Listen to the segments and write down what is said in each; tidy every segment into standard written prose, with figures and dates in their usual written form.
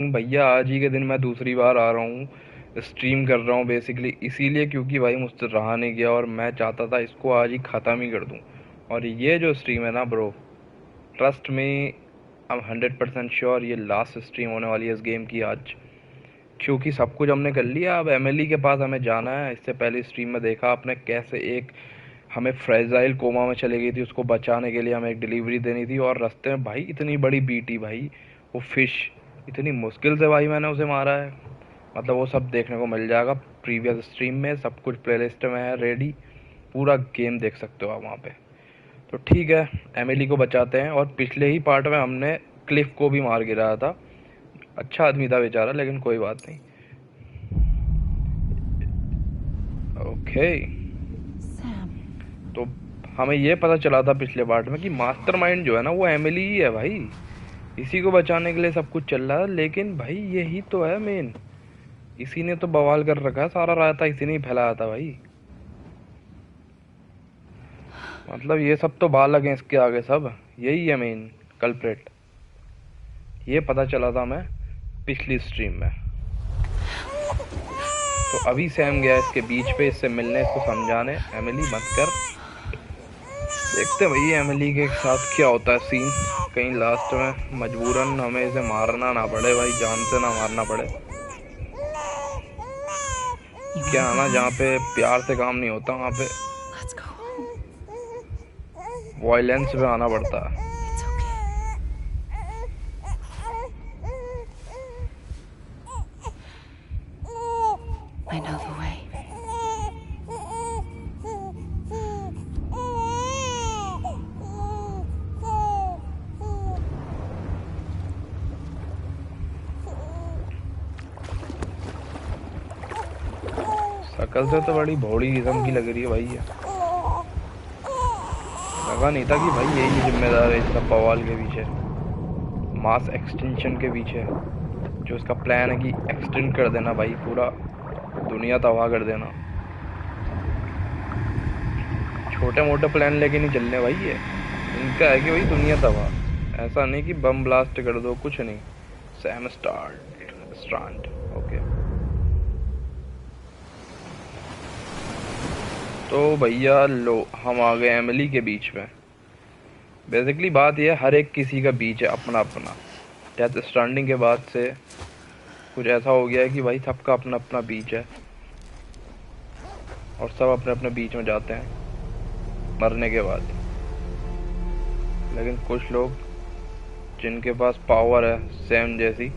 भैया आज ही के दिन मैं दूसरी बार आ रहा हूँ, स्ट्रीम कर रहा हूँ बेसिकली इसीलिए क्योंकि भाई मुझसे रहा नहीं गया और मैं चाहता था इसको आज ही ख़त्म ही कर दूँ। और ये जो स्ट्रीम है ना ब्रो, ट्रस्ट में, आई एम 100% श्योर ये लास्ट स्ट्रीम होने वाली है इस गेम की आज। क्योंकि सब कुछ हमने कर लिया, अब एमएलई के पास हमें जाना है। इससे पहले स्ट्रीम में देखा आपने कैसे एक हमें फ्रेजाइल कोमा में चली गई थी, उसको बचाने के लिए हमें एक डिलीवरी देनी थी और रास्ते में भाई इतनी बड़ी बीटी भाई, वो फिश इतनी मुश्किल से भाई मैंने उसे मारा है। मतलब वो सब देखने को मिल जाएगा प्रीवियस स्ट्रीम में, सब कुछ प्लेलिस्ट में है रेडी, पूरा गेम देख सकते हो आप वहाँ पे। तो ठीक है, एमिली को बचाते हैं। और पिछले ही पार्ट में हमने क्लिफ को भी मार गिराया था, अच्छा आदमी था बेचारा, लेकिन कोई बात नहीं। ओके, तो हमें ये पता चला था पिछले पार्ट में कि मास्टरमाइंड जो है ना वो एमिली ही है भाई, इसी को बचाने के लिए सब कुछ चल रहा है। लेकिन भाई यही तो है मेन, इसी ने तो बवाल कर रखा है, सारा रायता इसी ने ही फैलाया था भाई। मतलब ये सब तो बालक हैं इसके आगे, सब यही है मेन कल्प्रेट। ये पता चला था मैं पिछली स्ट्रीम में। तो अभी सैम गया इसके बीच पे इससे मिलने, इसको समझाने एमिली मत कर। देखते हैं भाई एमिली के साथ क्या होता है सीन, कहीं लास्ट में मजबूरन हमें इसे मारना ना पड़े भाई, जान से ना मारना पड़े। क्या है ना, जहाँ पे प्यार से काम नहीं होता वहाँ पे वायलेंस पे आना पड़ता है। I know the way. शकल से तो बड़ी भोली किस्म की लग रही है भाई ये। लगा नहीं था कि भाई यही जिम्मेदार है इसका बवाल के पीछे, मास एक्सटेंशन के पीछे। जो इसका प्लान है कि एक्सटेंड कर देना भाई, पूरा दुनिया तबाह कर देना। छोटे मोटे प्लान लेके नहीं चलने भाई ये, इनका है कि भाई दुनिया तबाह। ऐसा नहीं कि बम ब्लास्ट कर दो, कुछ नहीं। Sam strand. ओके, तो भैया लो हम आ गए एमिली के बीच में। बेसिकली बात यह हर एक किसी का बीच है अपना अपना। डेथ स्ट्रैंडिंग के बाद से कुछ ऐसा हो गया है कि भाई सबका अपना अपना बीच है और सब अपने अपने बीच में जाते हैं मरने के बाद। लेकिन कुछ लोग जिनके पास पावर है सैम जैसी,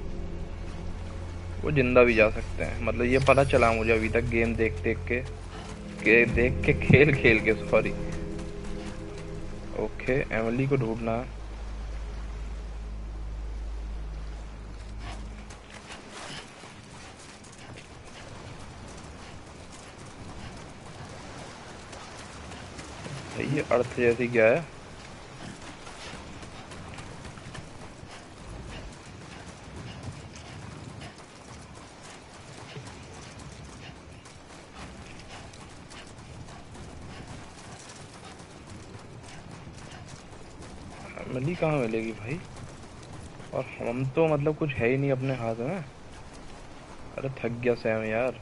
वो जिंदा भी जा सकते हैं। मतलब ये पता चला मुझे अभी तक गेम देख के खेल खेल के, सॉरी। ओके, एमिली को ढूंढना है। ये अर्थ जैसी क्या है? एमिली कहाँ मिलेगी भाई? और हम तो मतलब कुछ है ही नहीं अपने हाथ में। अरे थक गया सैम यार।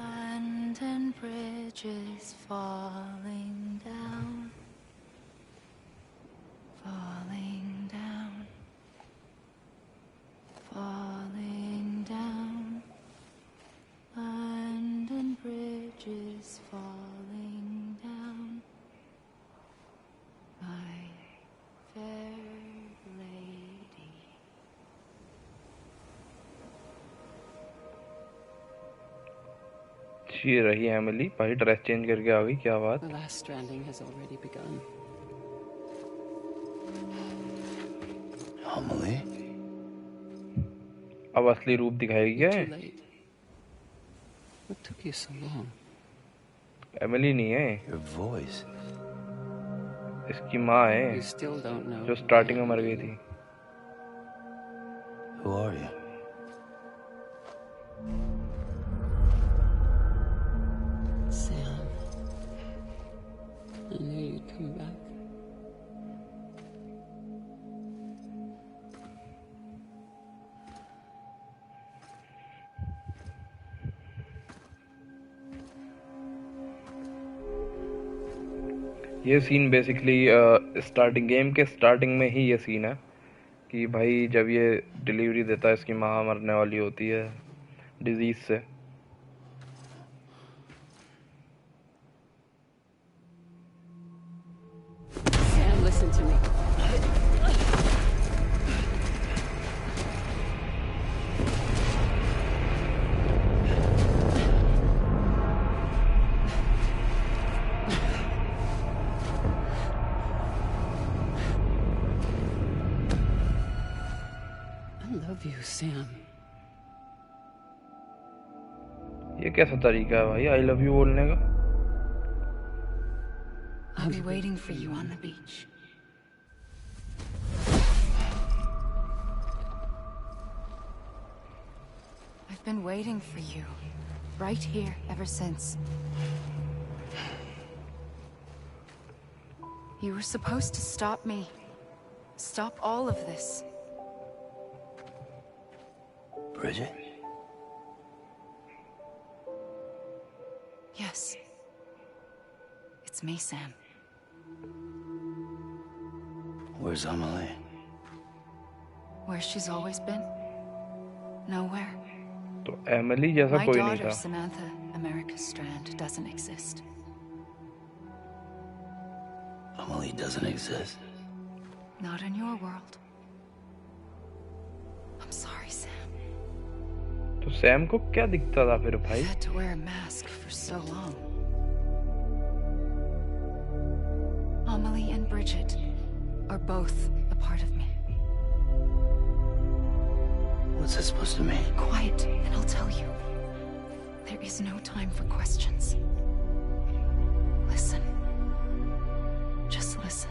Abandoned bridges falling down, falling down, falling down. Abandoned bridges falling down. My fair lady. ये रही एमिली भाई, ड्रेस चेंज करके आ गई, क्या बात। The last stranding has already begun. Amelie? अब असली रूप दिखाएगी क्या? Too late. What took you so long? Emily नहीं है। Your voice. इसकी माँ है You still don't know जो who I स्टार्टिंग में am, मर do गई you? थी. Who are you? Sam. I knew you'd come back. ये सीन बेसिकली स्टार्टिंग गेम के स्टार्टिंग में ही ये सीन है कि भाई जब ये डिलीवरी देता है इसकी माँ मरने वाली होती है डिजीज से. Sam, listen to me. I love you, Sam. ये कैसा तरीका है भाई आई लव यू बोलने का. I'll be waiting for you on the beach. I've been waiting for you, right here, ever since. You were supposed to stop me. Stop all of this. Bridget? Yes. It's me, Sam. Where's Amelie? Where she's always been. Nowhere. तो Emily जैसा My कोई नहीं daughter, था. Samantha America Strand, doesn't exist. Amelie doesn't exist. Not in your world. I'm sorry, Sam. तो Sam को क्या दिखता था फिर भाई. I had to wear a mask for so long. Amelie and Bridget are both a part of me. What's that supposed to mean? Quiet, and I'll tell you. There is no time for questions. Listen. Just listen.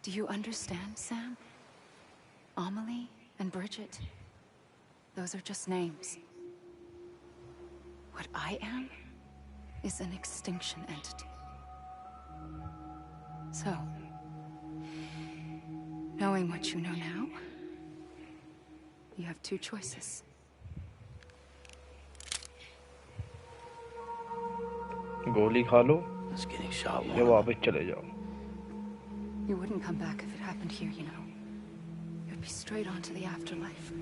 Do you understand, Sam? Amelie and Bridget, those are just names. What I am is an extinction entity. So, knowing what you know now, you have two choices. गोली खा लो It's getting shot या one. वापस चले जाओ. You wouldn't come back if it happened here, you know. You'd be straight on to the afterlife.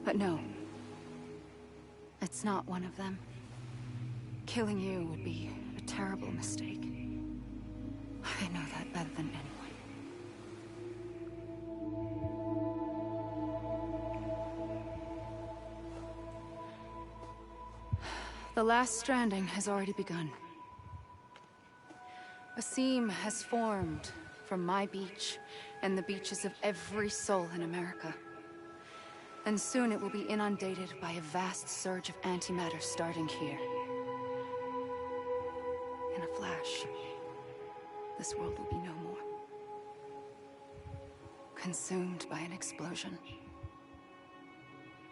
But no. It's not one of them. Killing you would be a terrible mistake. I know that better than anyone. The last stranding has already begun. A seam has formed from my beach and the beaches of every soul in America. And soon it will be inundated by a vast surge of antimatter starting here. In a flash, this world will be no more. Consumed by an explosion.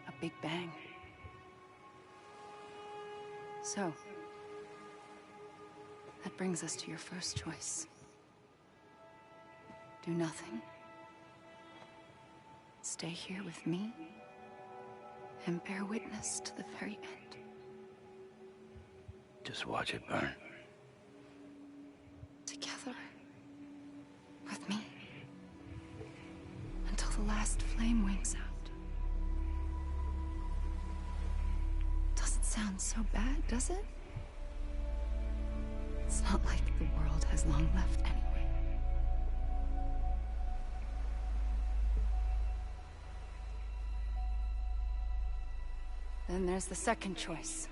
A big bang. So, that brings us to your first choice. Do nothing. Stay here with me and bear witness to the very end. Just watch it burn. Together. With me. Until the last flame winks out. Doesn't sound so bad, does it? It's not like the world has long left anyway. Then there's the second choice.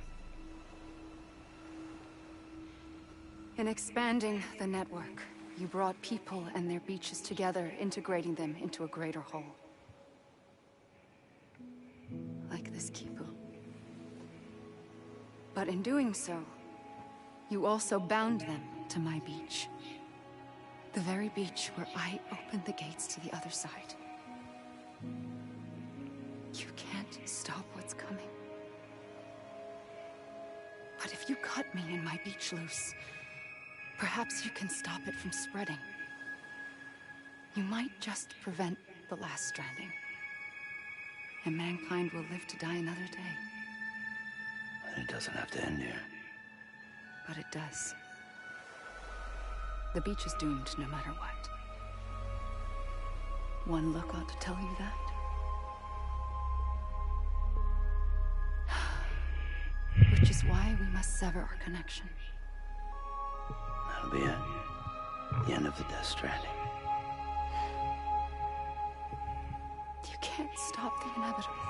In expanding the network, you brought people and their beaches together, integrating them into a greater whole. Like this Kipu. But in doing so, you also bound them to my beach. The very beach where I opened the gates to the other side. You can't stop what's coming. But if you cut me and my beach loose, perhaps you can stop it from spreading. You might just prevent the last stranding. And mankind will live to die another day. And it doesn't have to end here. But it does. The beach is doomed no matter what. One look ought to tell you that. Which is why we must sever our connection. That'll be it. The end of the Death Stranding. You can't stop the inevitable.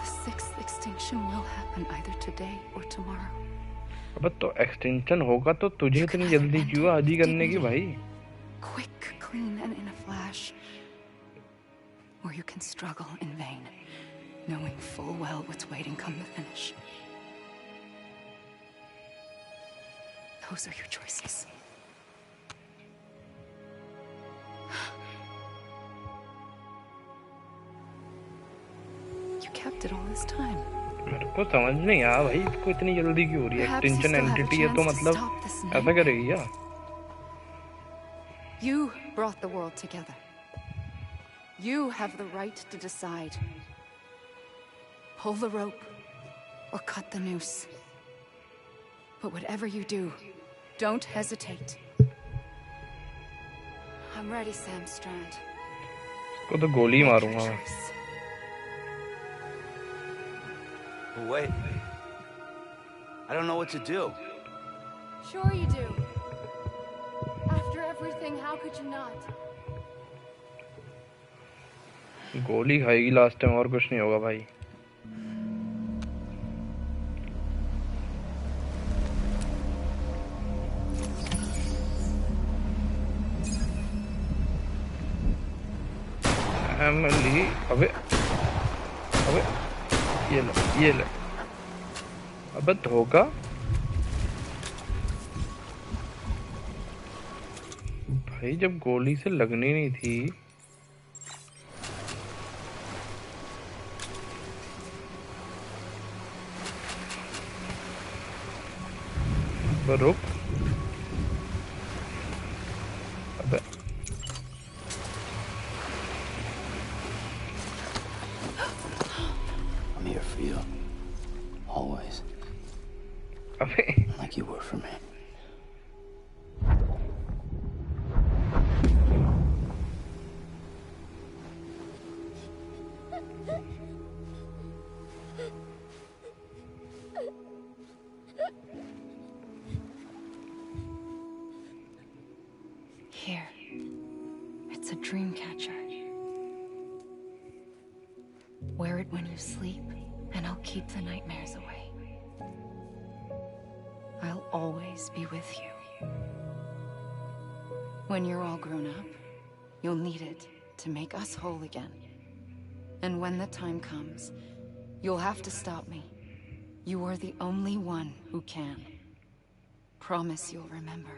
The sixth extinction will happen either today or tomorrow. अब तो extension होगा तो तुझे इतनी जल्दी क्यों आदि करने की भाई? Quick, clean, and in a flash. Or you can struggle in vain, knowing full well what's waiting come the finish. Those are your choices. You kept it all this time. मेरे को समझ नहीं आया भाई, इसको इतनी जल्दी क्यों हो रही है? एक्सटेंशन एंटिटी है तो मतलब ऐसा करेगी क्या? You brought the world together. You have the right to decide. Pull the rope or cut the noose. But whatever you do, don't hesitate. I'm ready, Sam Strand. इसको तो गोली मारूंगा मैं. Wait. I don't know what to do. Sure you do. After everything, how could you not? गोली खाएगी last time, और कुछ नहीं होगा भाई. एमिली, अबे ये ले. अबे धोखा. भाई जब गोली से लगनी नहीं थी. रुक. अबे I'm here for you. Always. अबे Like you were for me. Here. It's a dream catcher. Wear it when you sleep, and I'll keep the nightmares away. I'll always be with you. When you're all grown up, you'll need it to make us whole again. And when the time comes, you'll have to stop me. You are the only one who can. Promise you'll remember.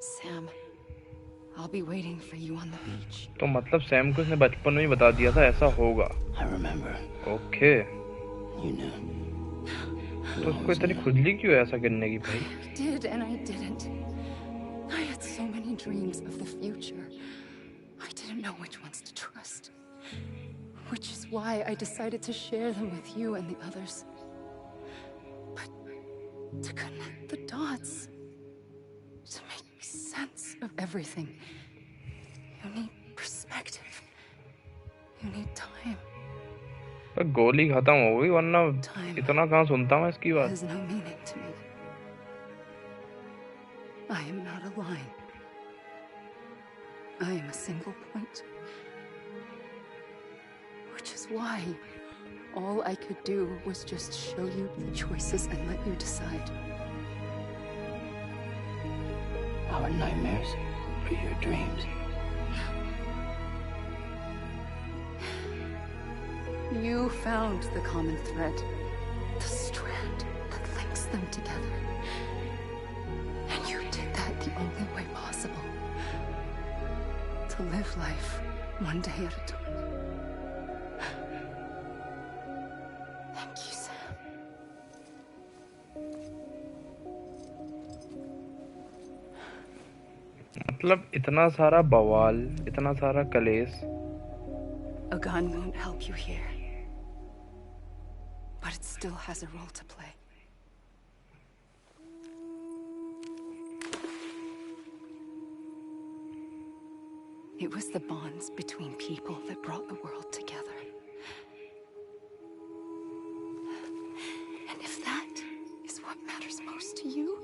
Sam, I'll be waiting for you on the beach. तो मतलब Sam को उसने बचपन में ही बता दिया था ऐसा होगा. I remember. Okay. You knew. तो उसको इतनी खुजली क्यों है ऐसा करने की भाई? I did and I didn't. I had so many dreams of the future. I didn't know which ones to trust. Which is why I decided to share them with you and the others. But to connect the dots, to make sense of everything, you need perspective. You need time. तो गोली खत्म हो गई वरना इतना कहाँ सुनता मैं इसकी बात. Has no meaning to me. I am not a line. I am a single point. Which is why all I could do was just show you the choices and let you decide. Our nightmares are your dreams. You found the common thread, the strand that links them together. And you did that the only way possible. To live life one day at a time. Thank you, Sam. मतलब इतना सारा बवाल, इतना सारा कलेश. A gun won't help you here. But it still has a role to play. It was the bonds between people that brought the world together. And if that is what matters most to you,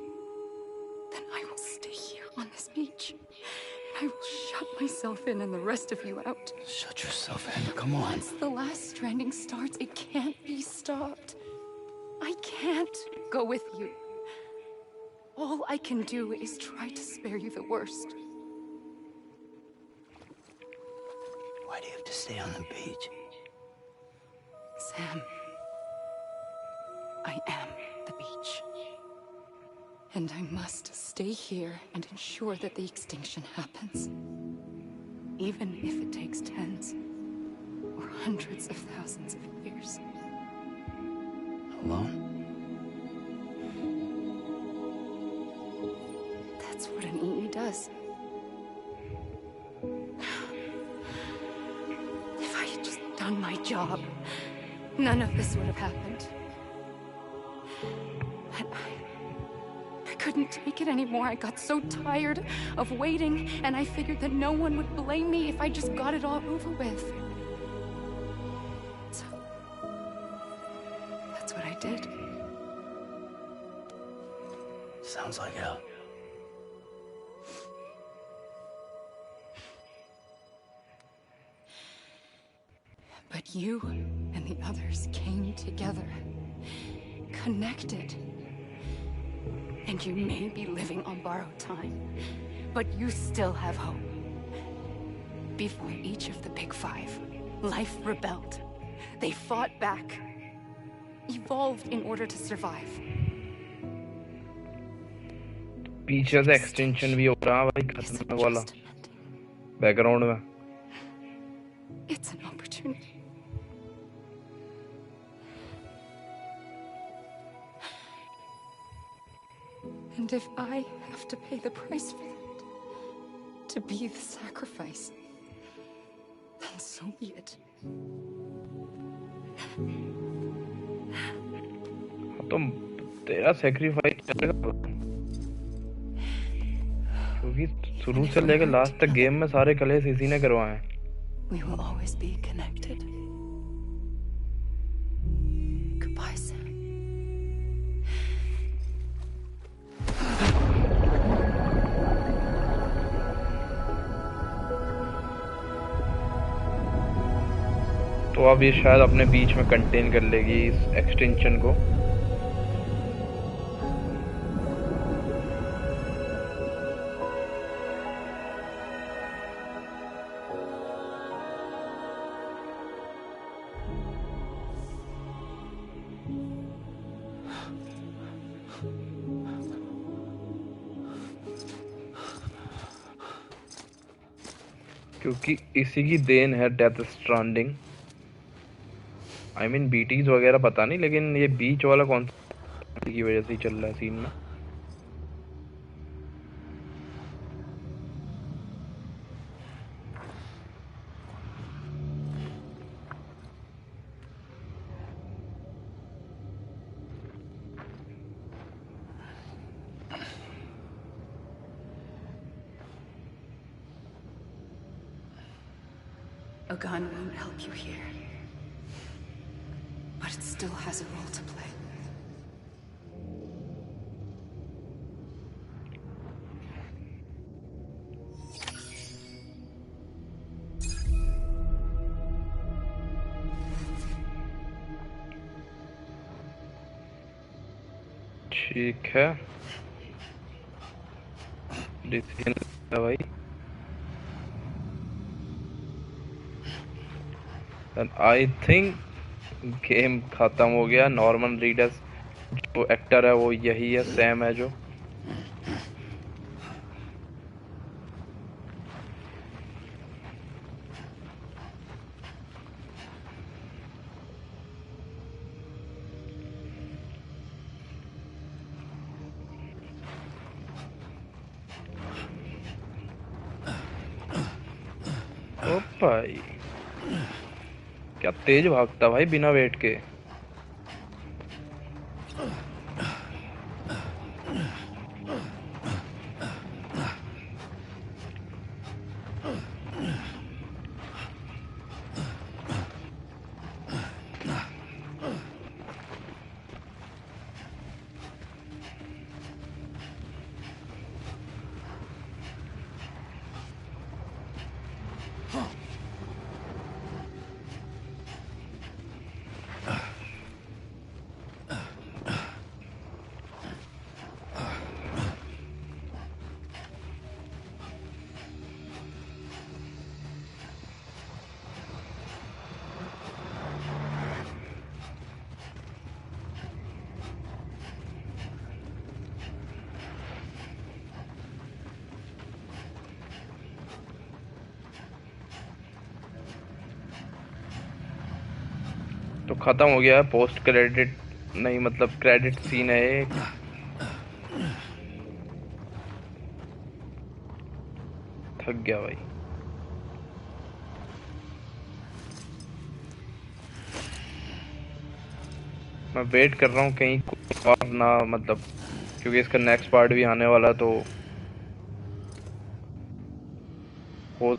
then I will stay here on this beach. I will shut myself in and the rest of you out. Shut yourself in. Come on. Once the last stranding starts, it can't be stopped. I can't go with you. All I can do is try to spare you the worst. Why do you have to stay on the beach? Sam, I am the beach. And I must stay here and ensure that the extinction happens. Even if it takes tens or hundreds of thousands of years. Alone? That's what an EE does. If I had just done my job, none of this would have happened. But I couldn't take it anymore. I got so tired of waiting, and I figured that no one would blame me if I just got it all over with. So, that's what I did. Sounds like hell. But you and the others came together, connected. And you may be living on borrowed time, but you still have hope. Before each of the Big Five, life rebelled. They fought back, evolved in order to survive. पीछे से extension भी हो रहा है भाई खतरनाक वाला background में. It's an opportunity. And if I have to pay the price for that, to be the sacrifice, then so be it. तो तेरा सैक्रिफाइस चलेगा क्योंकि शुरू से लेकर लास्ट तक गेम में सारे कलेश इसी ने करवाए हैं. We will always be connected. Goodbye, Sam. तो अब ये शायद अपने बीच में कंटेन कर लेगी इस एक्सटेंशन को. क्योंकि इसी की देन है डेथ स्ट्रैंडिंग. आई मीन बीटीज वगैरह पता नहीं, लेकिन ये बीच वाला कौन सा की वजह से ही चल रहा है सीन में. A gun won't help you here. But it still has a role to play. ठीक है, डिसीजन भाई। आई थिंक गेम खत्म हो गया। नॉर्मन रीडर्स जो एक्टर है वो यही है, सैम है जो। ओ भाई, क्या तेज भागता भाई बिना वेट के। तो खत्म हो गया है। पोस्ट क्रेडिट नहीं, मतलब क्रेडिट सीन है एक। थक गया भाई। मैं वेट कर रहा हूँ कहीं कुछ और ना, मतलब क्योंकि इसका नेक्स्ट पार्ट भी आने वाला, तो हो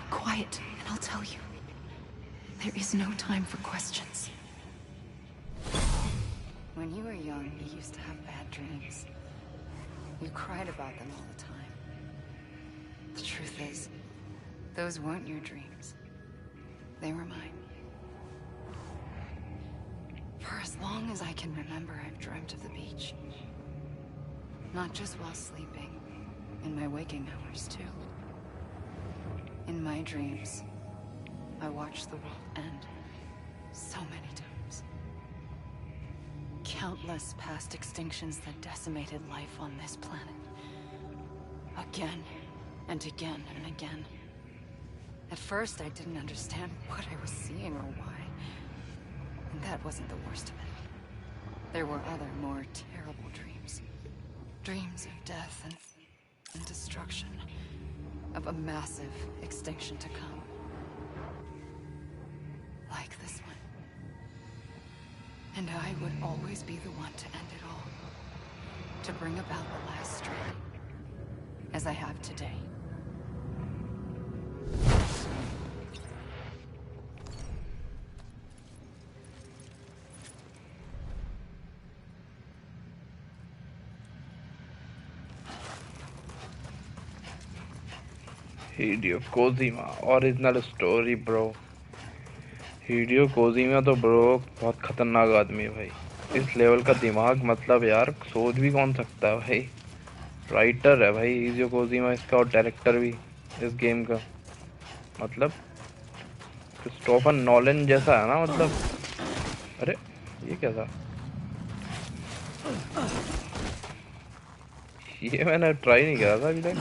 Quiet, and I'll tell you. There is no time for questions. When you were young, you used to have bad dreams. You cried about them all the time. The truth is, those weren't your dreams. They were mine. For as long as I can remember, I've dreamt of the beach. Not just while sleeping, in my waking hours, too. In my dreams, I watched the world end so many times. Countless past extinctions that decimated life on this planet. Again and again and again. At first, I didn't understand what I was seeing or why. And that wasn't the worst of it. There were other, more terrible dreams. Dreams of death and destruction. Of a massive extinction to come. Like this one. And I would always be the one to end it all. To bring about the last strand. As I have today. Hideo Kojima original story bro. Hideo Kojima तो bro बहुत खतरनाक आदमी है भाई। इस level का दिमाग, मतलब यार सोच भी कौन सकता है भाई। राइटर है भाई हिडियो कोजिमा इसका, और डायरेक्टर भी इस गेम का। मतलब क्रिस्टोफर नॉलन जैसा है ना, मतलब। अरे ये क्या था? ये मैंने ट्राई नहीं करा था अभी तक।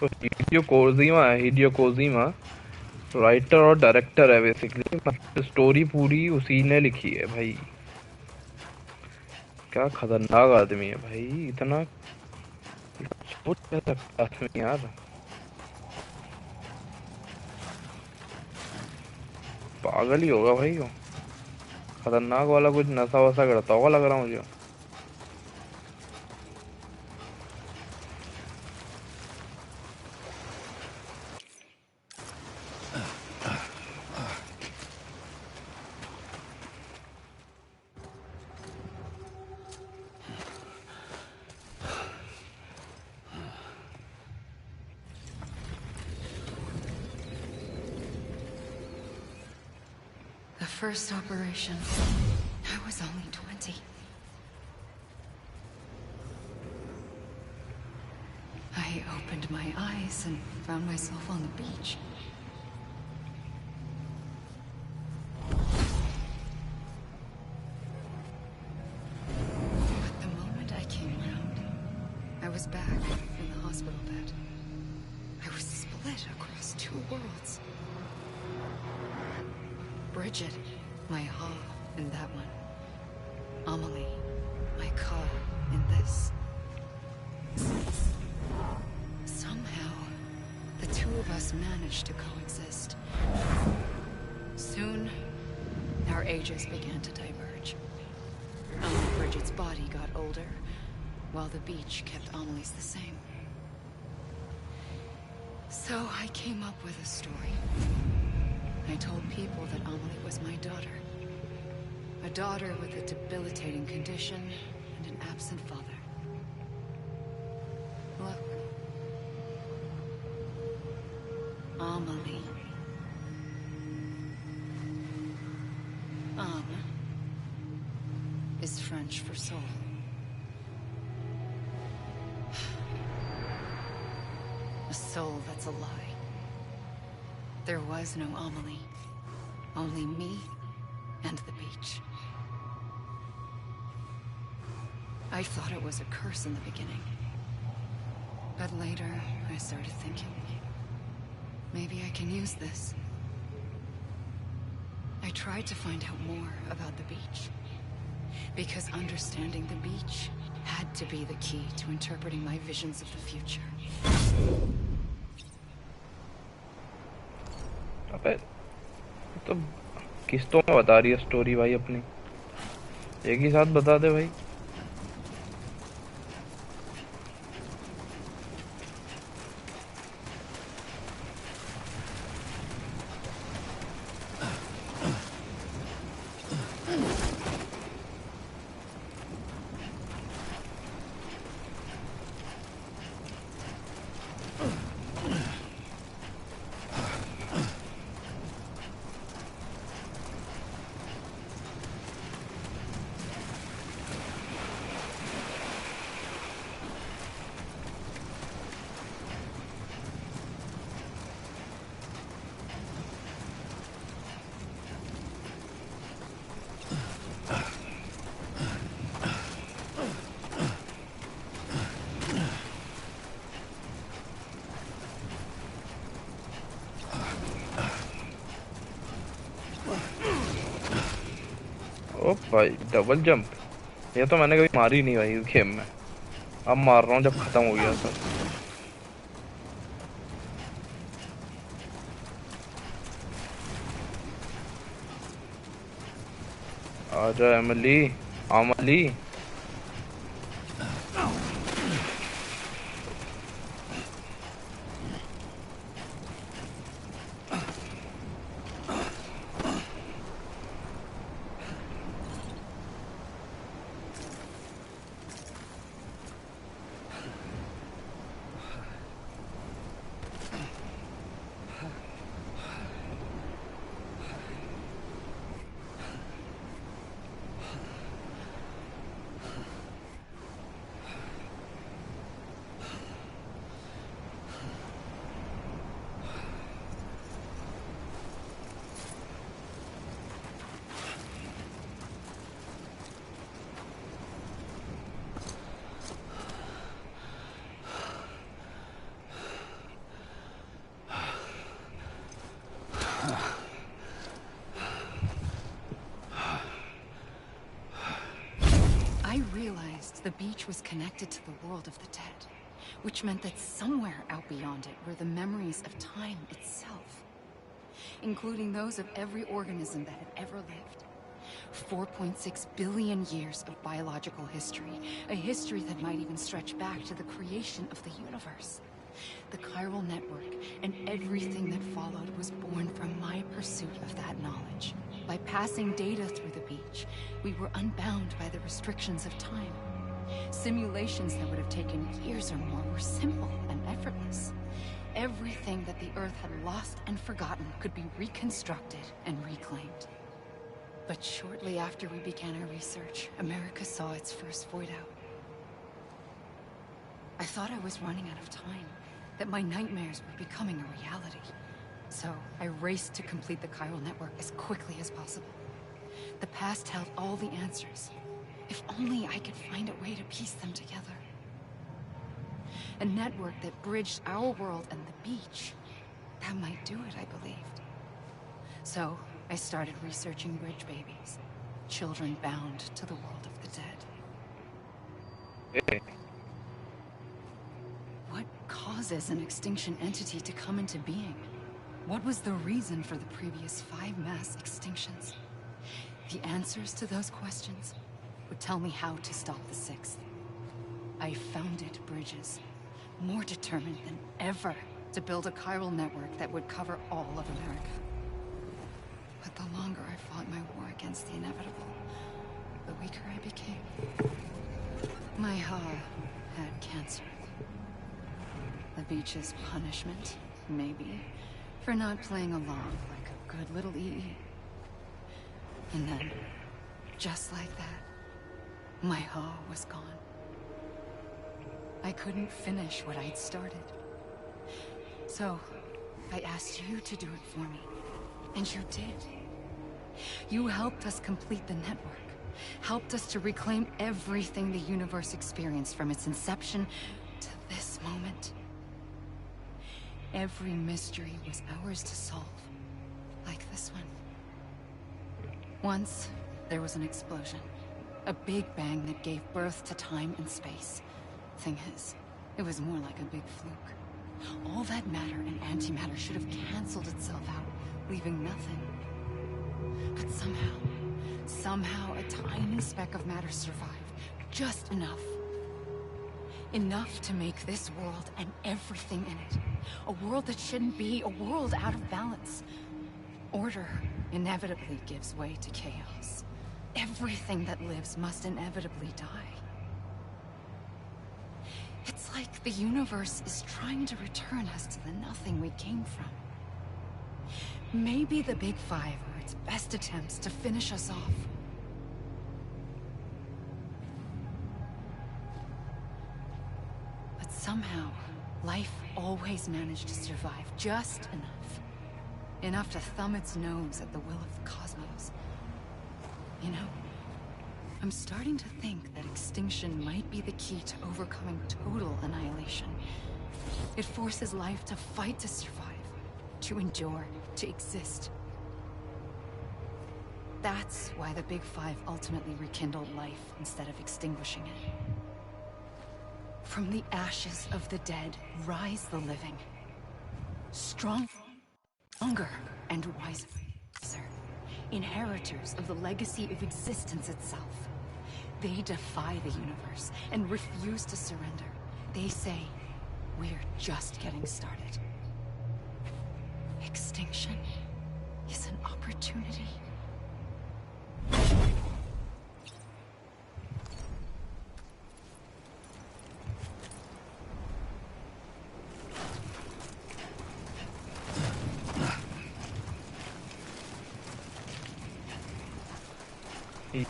तो हिडियो कोजिमा है, हिडियो कोजिमा। राइटर और डायरेक्टर है बेसिकली, मतलब स्टोरी पूरी उसी ने लिखी है भाई। क्या खतरनाक आदमी है भाई, इतना सोच क्या सकता है आदमी यार। पागल ही होगा भाई वो। खतरनाक वाला कुछ नशा वशा करता होगा लग रहा मुझे। The first operation, I was only 20. I opened my eyes and found myself on the beach. But the moment I came round, I was back in the hospital bed. I was split across two worlds. Bridget, my Ha in that one. Amelie, my Ka in this. Somehow, the two of us managed to coexist. Soon, our ages began to diverge. Only Bridget's body got older, while the beach kept Amelie's the same. So I came up with a story. I told people that Amelie was my daughter. A daughter with a debilitating condition and an absent father. Look. Amelie. Âme is French for soul. A soul that's a lie. There was no Amelie. Only me and the beach. I thought it was a curse in the beginning. But later, I started thinking, maybe I can use this. I tried to find out more about the beach. Because understanding the beach had to be the key to interpreting my visions of the future. अबे तो किस्तों में बता रही है story भाई अपनी, एक ही साथ बता दे भाई। ओ भाई डबल जंप, ये तो मैंने कभी मारी नहीं भाई इस गेम में। अब मार रहा हूँ जब खत्म हो गया सब। आजा एमिली, अमली। I realized the beach was connected to the world of the dead, which meant that somewhere out beyond it were the memories of time itself, including those of every organism that had ever lived. 4.6 billion years of biological history, a history that might even stretch back to the creation of the universe. The chiral network and everything that followed was born from my pursuit of that knowledge. By passing data through the beach, we were unbound by the restrictions of time. Simulations that would have taken years or more were simple and effortless. Everything that the Earth had lost and forgotten could be reconstructed and reclaimed. But shortly after we began our research, America saw its first void out. I thought I was running out of time, that my nightmares were becoming a reality. So I raced to complete the chiral network as quickly as possible. The past held all the answers. If only I could find a way to piece them together. A network that bridged our world and the beach. That might do it, I believed. So I started researching bridge babies, children bound to the world of the dead. Hey. What causes an extinction entity to come into being? What was the reason for the previous 5 mass extinctions? The answers to those questions would tell me how to stop the 6th. I founded bridges, more determined than ever to build a chiral network that would cover all of America. But the longer I fought my war against the inevitable, the weaker I became. My Ha had cancer. The beach's punishment, maybe, for not playing along like a good little EE. And then, just like that, my Ha was gone. I couldn't finish what I'd started. So, I asked you to do it for me. And you did. You helped us complete the network. Helped us to reclaim everything the universe experienced from its inception to this moment. Every mystery was ours to solve. Like this one. Once, there was an explosion. A big bang that gave birth to time and space. Thing is, it was more like a big fluke. All that matter and antimatter should have canceled itself out, leaving nothing. But somehow a tiny speck of matter survived. Just enough. Enough to make this world and everything in it. A world that shouldn't be, a world out of balance. Order inevitably gives way to chaos. Everything that lives must inevitably die. It's like the universe is trying to return us to the nothing we came from. Maybe the Big Five are its best attempts to finish us off. But somehow, life always managed to survive just enough. Enough to thumb its nose at the will of the cosmos. You know, I'm starting to think that extinction might be the key to overcoming total annihilation. It forces life to fight to survive, to endure, to exist. That's why the Big Five ultimately rekindled life instead of extinguishing it. From the ashes of the dead rise the living. Stronger and wiser. Inheritors of the legacy of existence itself. They defy the universe and refuse to surrender. They say, we're just getting started. Extinction is an opportunity.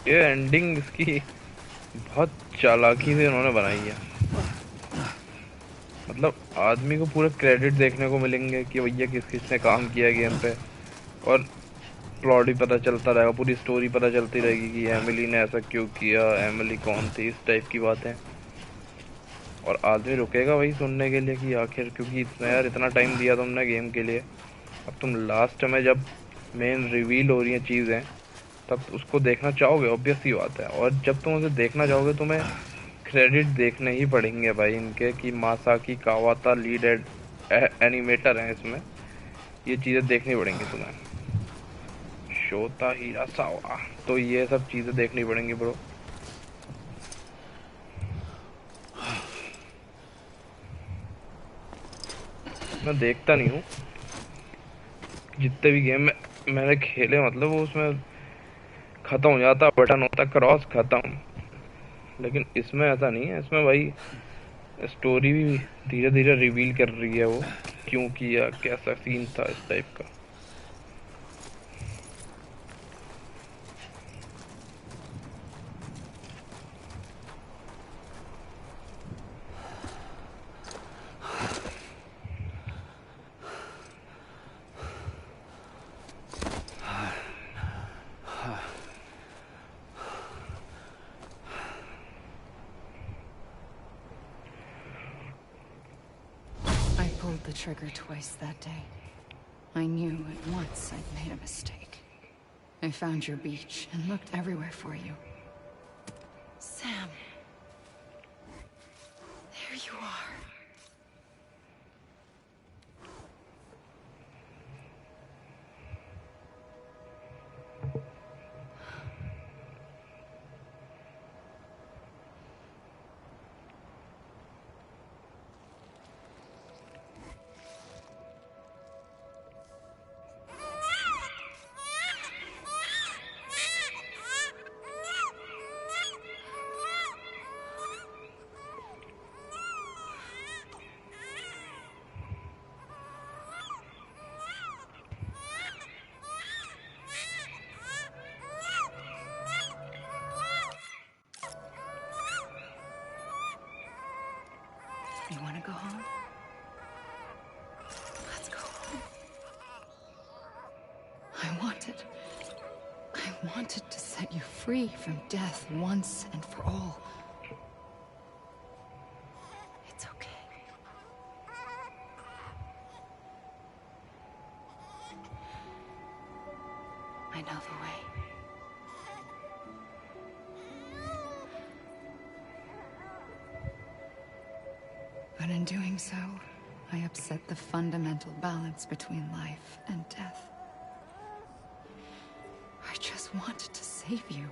ये ending इसकी बहुत चालाकी से उन्होंने बनाई है। मतलब आदमी को पूरे क्रेडिट देखने को मिलेंगे कि भैया किस किसने काम किया गेम पे, और प्लॉट भी पता चलता रहेगा, पूरी स्टोरी पता चलती रहेगी कि एमिली ने ऐसा क्यों किया, एमिली कौन थी, इस टाइप की बातें। और आदमी रुकेगा वही सुनने के लिए कि आखिर, क्योंकि इतना यार इतना टाइम दिया तुमने गेम के लिए, अब तुम लास्ट में जब मेन रिवील हो रही हैं चीज़ें तब उसको देखना चाहोगे, ऑब्वियस ही बात है। और जब तुम उसे देखना चाहोगे तुम्हें क्रेडिट देखने ही पड़ेंगे भाई इनके, कि मासाकी कावाता लीड एनिमेटर हैं इसमें, ये चीज़ें देखनी पड़ेंगी तुम्हें। शोता हिरासावा, तो ये सब चीज़ें देखनी पड़ेंगी ब्रो। मैं देखता नहीं हूँ जितने भी गेम मैंने खेले, मतलब वो उसमें खत्म हो जाता, बटन होता क्रॉस खत्म। लेकिन इसमें ऐसा नहीं है, इसमें भाई स्टोरी भी धीरे धीरे रिवील कर रही है वो क्यों किया, कैसा सीन था, इस टाइप का। I pulled the trigger twice that day. I knew at once I'd made a mistake. I found your beach and looked everywhere for you. Sam. There you are. You want to go home? Let's go home. I wanted to set you free from death once and for all. It's okay. I know the way. But in doing so, I upset the fundamental balance between life and death. I just wanted to save you.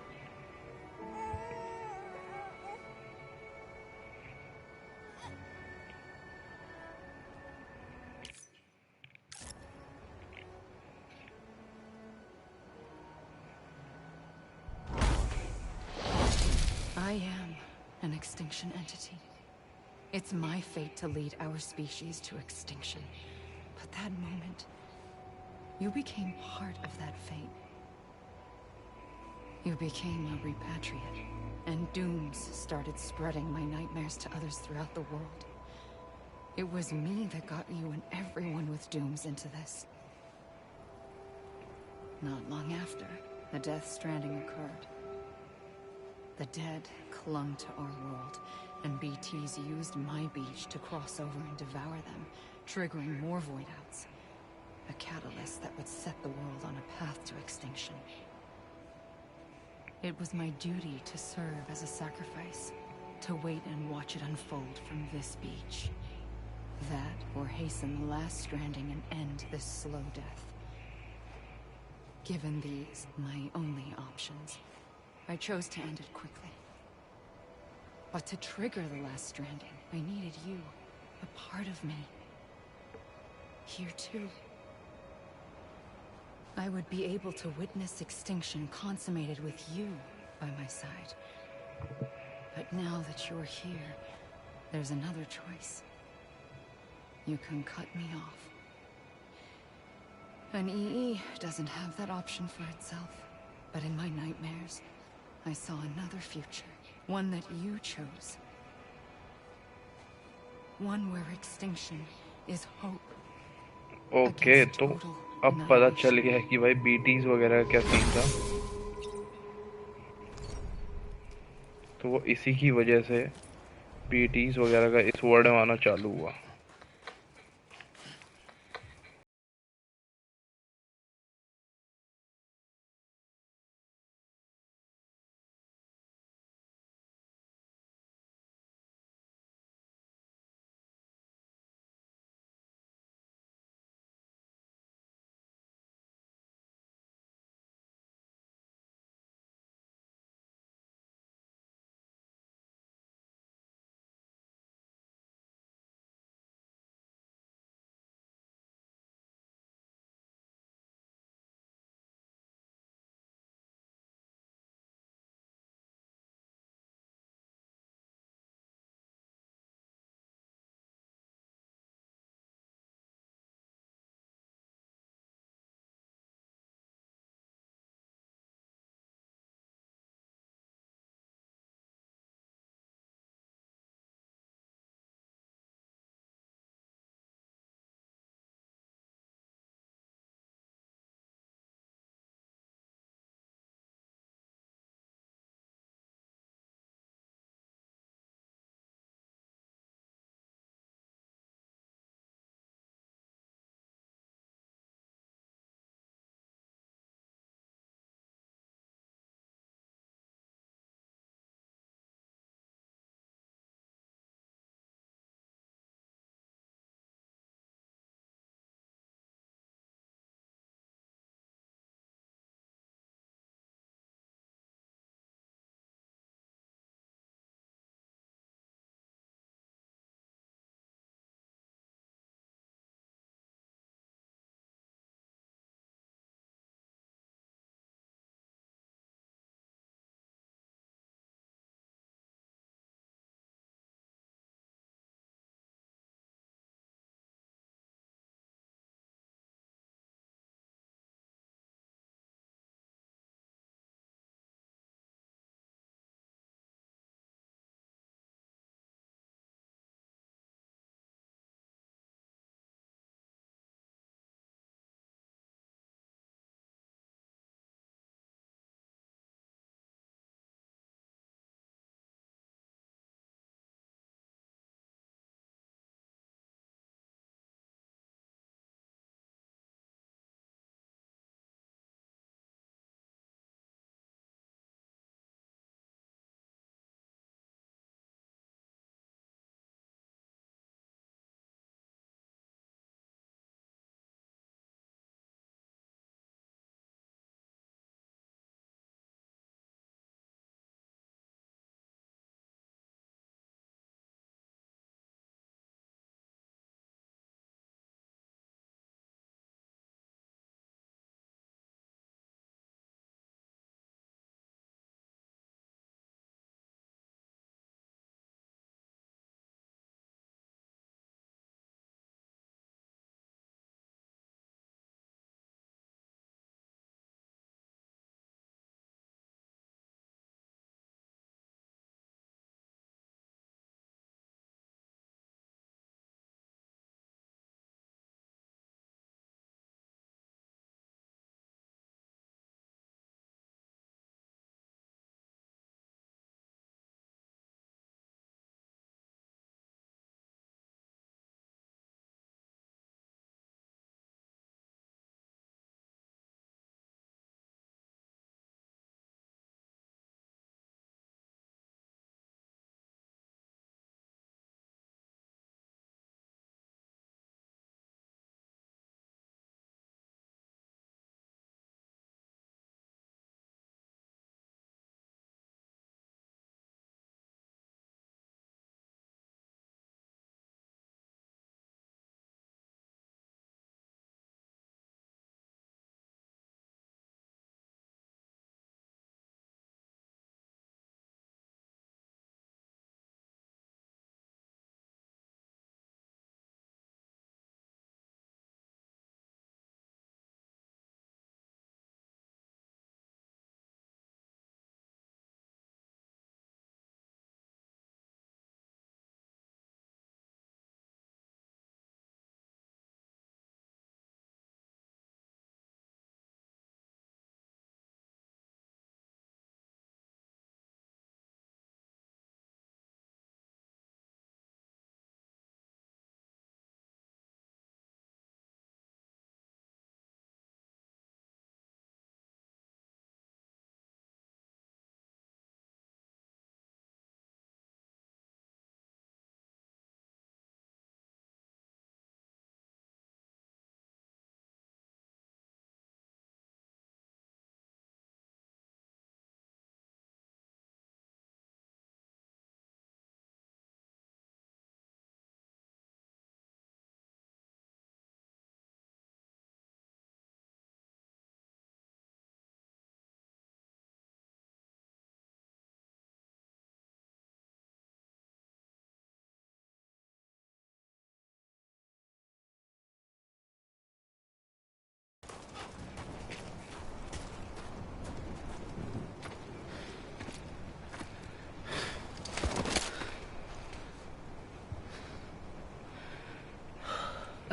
I am an extinction entity. It's my fate to lead our species to extinction. But that moment, you became part of that fate. You became a repatriate, and dooms started spreading my nightmares to others throughout the world. It was me that got you and everyone with dooms into this. Not long after, the Death Stranding occurred. The dead clung to our world, and BTs used my beach to cross over and devour them, triggering more void-outs. A catalyst that would set the world on a path to extinction. It was my duty to serve as a sacrifice, to wait and watch it unfold from this beach. That, or hasten the last stranding and end this slow death. Given these, my only options, I chose to end it quickly. But to trigger the last stranding, I needed you, a part of me. Here too. I would be able to witness extinction consummated with you by my side. But now that you're here, there's another choice. You can cut me off. An EE doesn't have that option for itself. But in my nightmares, I saw another future. One that you chose. One where extinction is hope. Okay, तो अब पता चल गया है कि भाई बीटीज वगैरह का क्या सीन था। तो वो इसी की वजह से बीटीज वगैरह का इस वर्ड में आना चालू हुआ।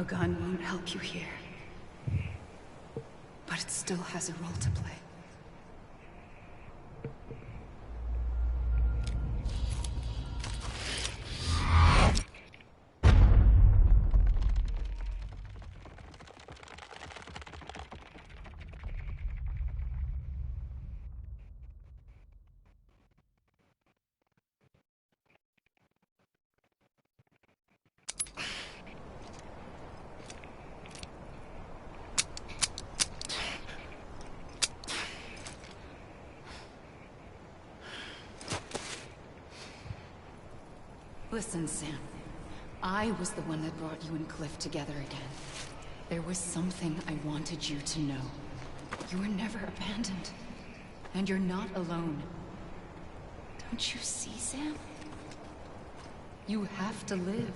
A gun won't help you here. But it still has a role to play. Listen, Sam. I was the one that brought you and Cliff together again. There was something I wanted you to know. You were never abandoned. And you're not alone. Don't you see, Sam? You have to live.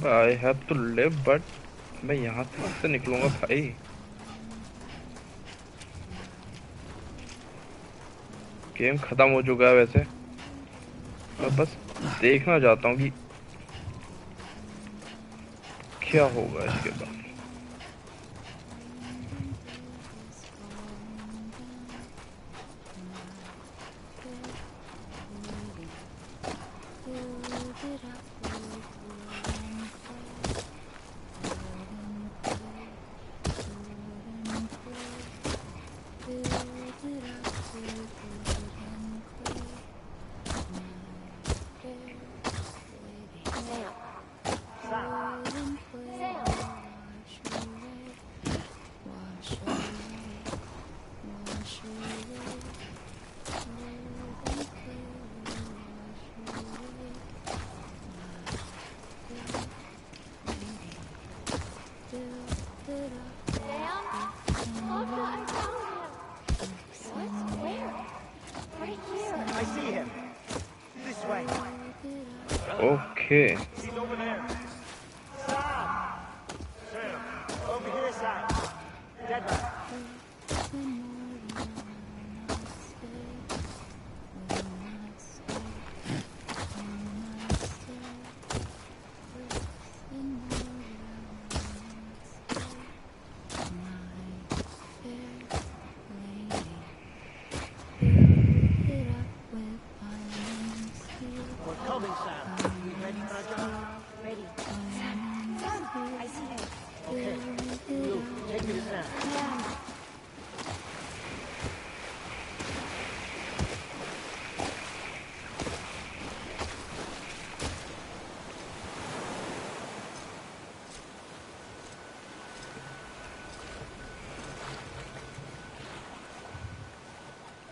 I have to live, but मैं यहाँ से कैसे निकलूंगा भाई? Game खत्म हो चुका है वैसे। मैं बस देखना चाहता हूँ कि क्या होगा इसके बाद। Okay. He's over there. Sam! Sam! Over here, Sam! Dead man. We're coming, Sam. You ready, my girl? Ready. Sam! Sam! I see him. Okay. You, take me to Sam.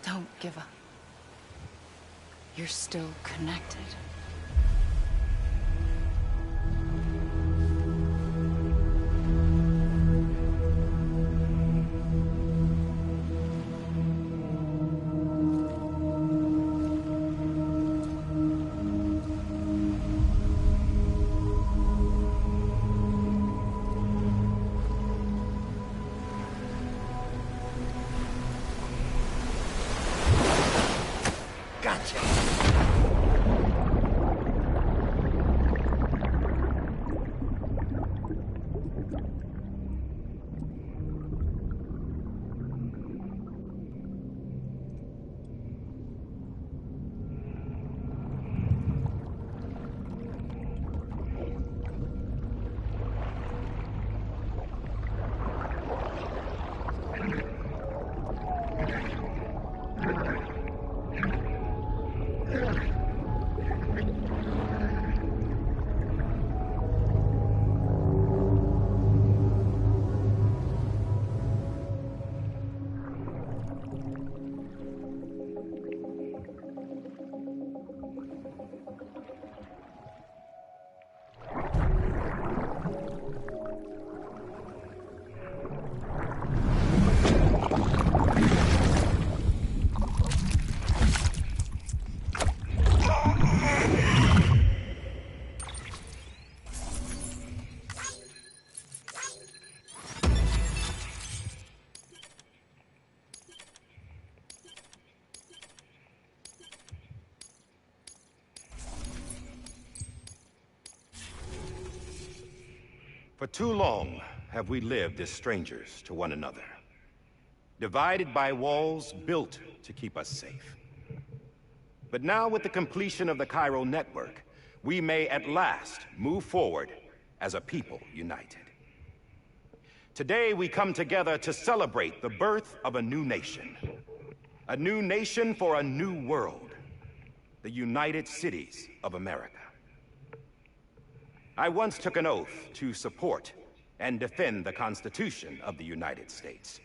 Don't give up. You're still connected. Gotcha! For too long have we lived as strangers to one another, divided by walls built to keep us safe. But now, with the completion of the Cairo network, we may at last move forward as a people united. Today, we come together to celebrate the birth of a new nation. A new nation for a new world. The United Cities of America. I once took an oath to support and defend the Constitution of the United States.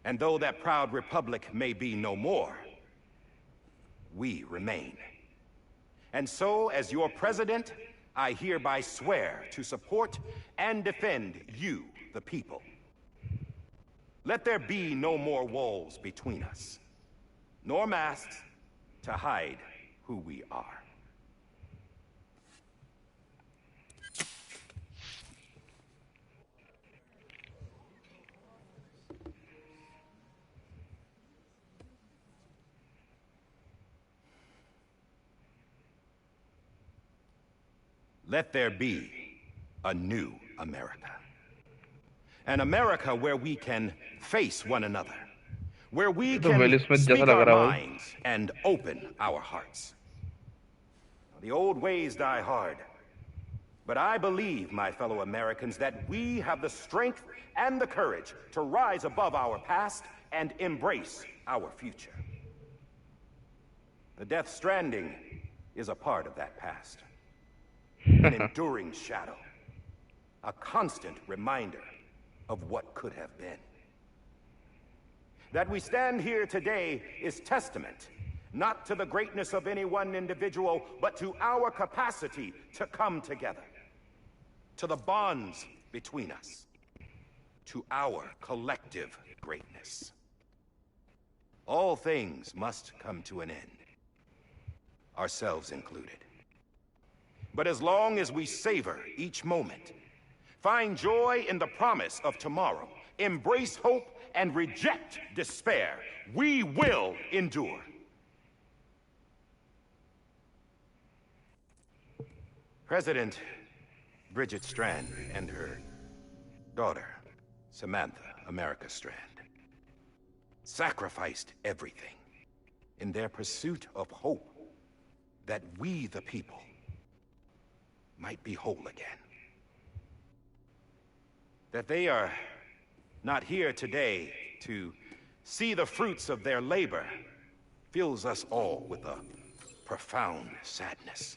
And though that proud republic may be no more, we remain. And so, as your president, I hereby swear to support and defend you, the people. Let there be no more walls between us, nor masks to hide who we are. Let there be a new America. An America where we can face one another. Where we can speak our minds and open our hearts. The old ways die hard. But I believe, my fellow Americans, that we have the strength and the courage to rise above our past and embrace our future. The Death Stranding is a part of that past. An enduring shadow. A constant reminder of what could have been. That we stand here today is testament, not to the greatness of any one individual, but to our capacity to come together. To the bonds between us. To our collective greatness. All things must come to an end. Ourselves included. But as long as we savor each moment, find joy in the promise of tomorrow, embrace hope, and reject despair, we will endure. President Bridget Strand and her daughter, Samantha America Strand, sacrificed everything in their pursuit of hope that we, the people, might be whole again. That they are not here today to see the fruits of their labor fills us all with a profound sadness.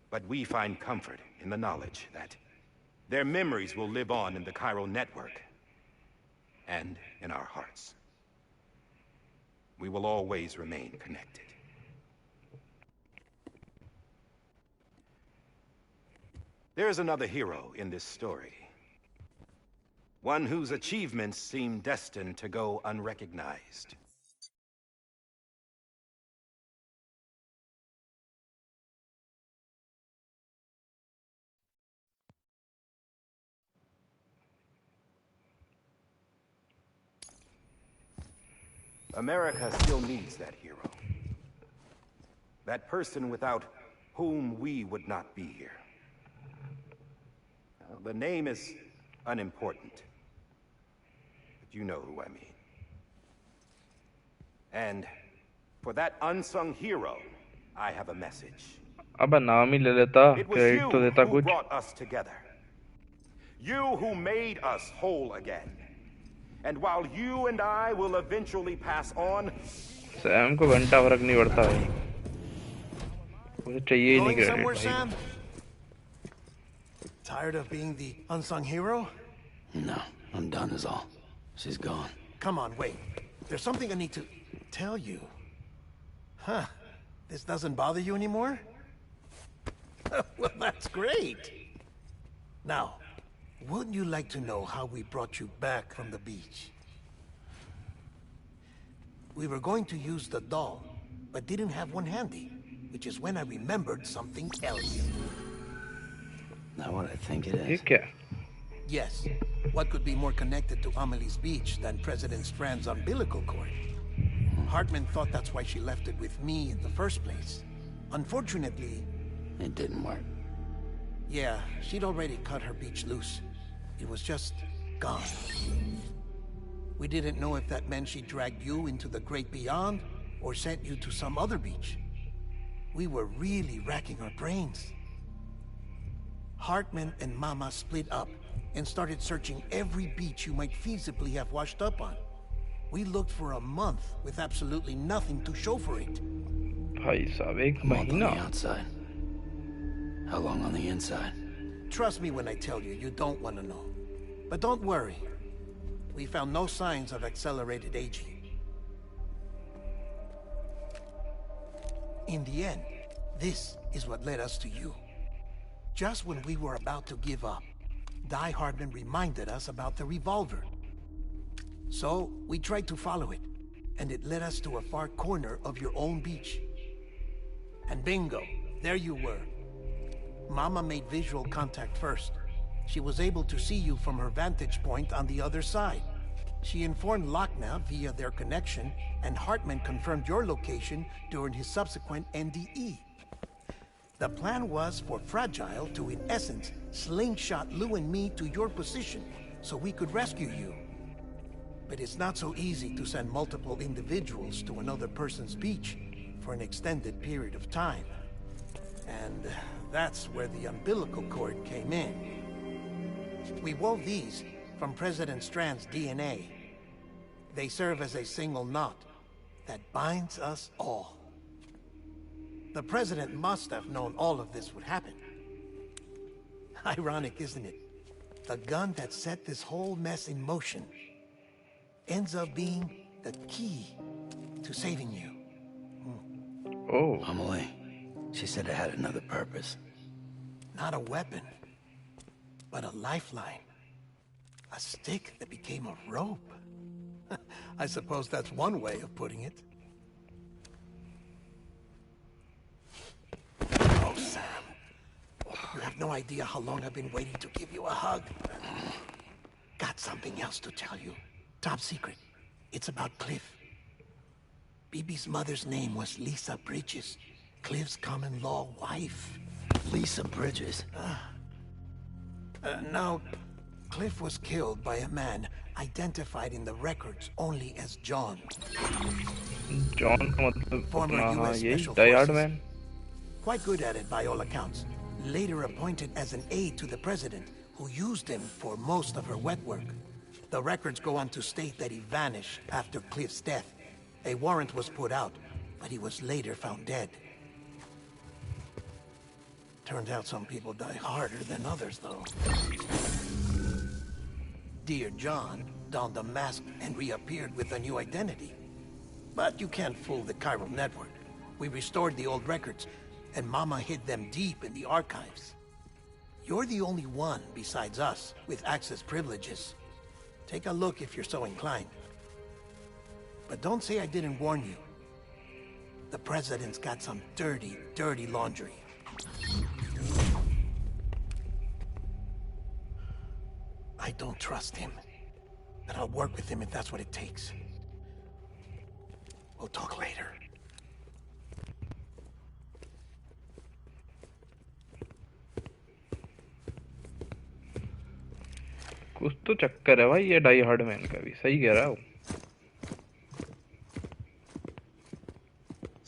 But we find comfort in the knowledge that their memories will live on in the Cairo network and in our hearts. We will always remain connected. There's another hero in this story. One whose achievements seem destined to go unrecognized. America still needs that hero. That person without whom we would not be here. The name is unimportant, but you know who I mean. And for that unsung hero, I have a message. अब नाम ही ले लेता, It was credit तो you देता who कुछ. brought us together. You who made us whole again. And while you and I will eventually pass on, Sam को घंटा फर्क नहीं पड़ता है. उसे चाहिए ही नहीं Going somewhere, credit. Sam? Tired of being the unsung hero? No, I'm done is all. She's gone. Come on, wait. There's something I need to tell you. Huh. This doesn't bother you anymore? Well, that's great. Now, wouldn't you like to know how we brought you back from the beach? We were going to use the doll, but didn't have one handy, which is when I remembered something else. Not what I think it ये is. क्या? Yes. What could be more connected to Amelie's beach than President Strand's umbilical cord? Hartman thought that's why she left it with me in the first place. Unfortunately... It didn't work. Yeah, she'd already cut her beach loose. It was just gone. We didn't know if that meant she dragged you into the great beyond or sent you to some other beach. We were really racking our brains. Hartman and Mama split up and started searching every beach you might feasibly have washed up on. We looked for a month with absolutely nothing to show for it. भाई साहब एक A month on the महीना outside. How long on the inside? Trust me when I tell you, you don't want to know. But don't worry. We found no signs of accelerated aging. In the end, this is what led us to you. Just when we were about to give up, Die Hardman reminded us about the revolver. So, we tried to follow it, and it led us to a far corner of your own beach. And bingo, there you were. Mama made visual contact first. She was able to see you from her vantage point on the other side. She informed Lochner via their connection, and Hartman confirmed your location during his subsequent NDE. The plan was for Fragile to, in essence, slingshot Lou and me to your position so we could rescue you. But it's not so easy to send multiple individuals to another person's beach for an extended period of time. And that's where the umbilical cord came in. We wove these from President Strand's DNA. They serve as a single knot that binds us all. The President must have known all of this would happen. Ironic, isn't it? The gun that set this whole mess in motion ends up being the key to saving you. Oh, Amelie. She said it had another purpose. Not a weapon, but a lifeline. A stick that became a rope. I suppose that's one way of putting it. Oh, Sam. You have no idea how long I've been waiting to give you a hug. Got something else to tell you. Top secret. It's about Cliff. BB's mother's name was Lisa Bridges, Cliff's common-law wife. Lisa Bridges. Now, Cliff was killed by a man identified in the records only as John. John का मतलब Former अपना हाँ US यही Special Die Hard Forces. Man. Quite good at it by all accounts. Later appointed as an aide to the president, who used him for most of her wet work. The records go on to state that he vanished after Cliff's death. A warrant was put out, but he was later found dead. Turns out some people die harder than others, though. Dear John donned a mask and reappeared with a new identity. But you can't fool the chiral network. We restored the old records, and Mama hid them deep in the archives. You're the only one besides us with access privileges. Take a look if you're so inclined. But don't say I didn't warn you. The president's got some dirty, dirty laundry. I don't trust him, but I'll work with him if that's what it takes. We'll talk later. कुछ तो चक्कर है भाई ये die hard man का भी सही कह रहा हूँ.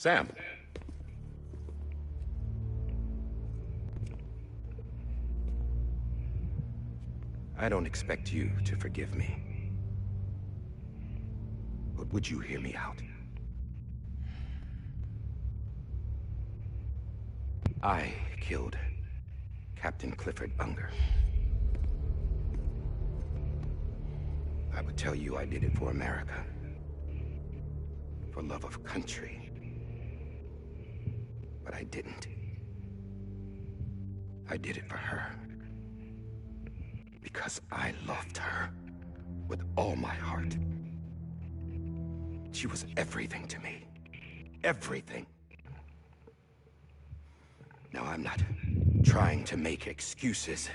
Sam. I don't expect you to forgive me. But would you hear me out? I killed Captain Clifford Unger. I would tell you I did it for America. For love of country. But I didn't. I did it for her. Because I loved her with all my heart. She was everything to me. Everything. Now, I'm not trying to make excuses.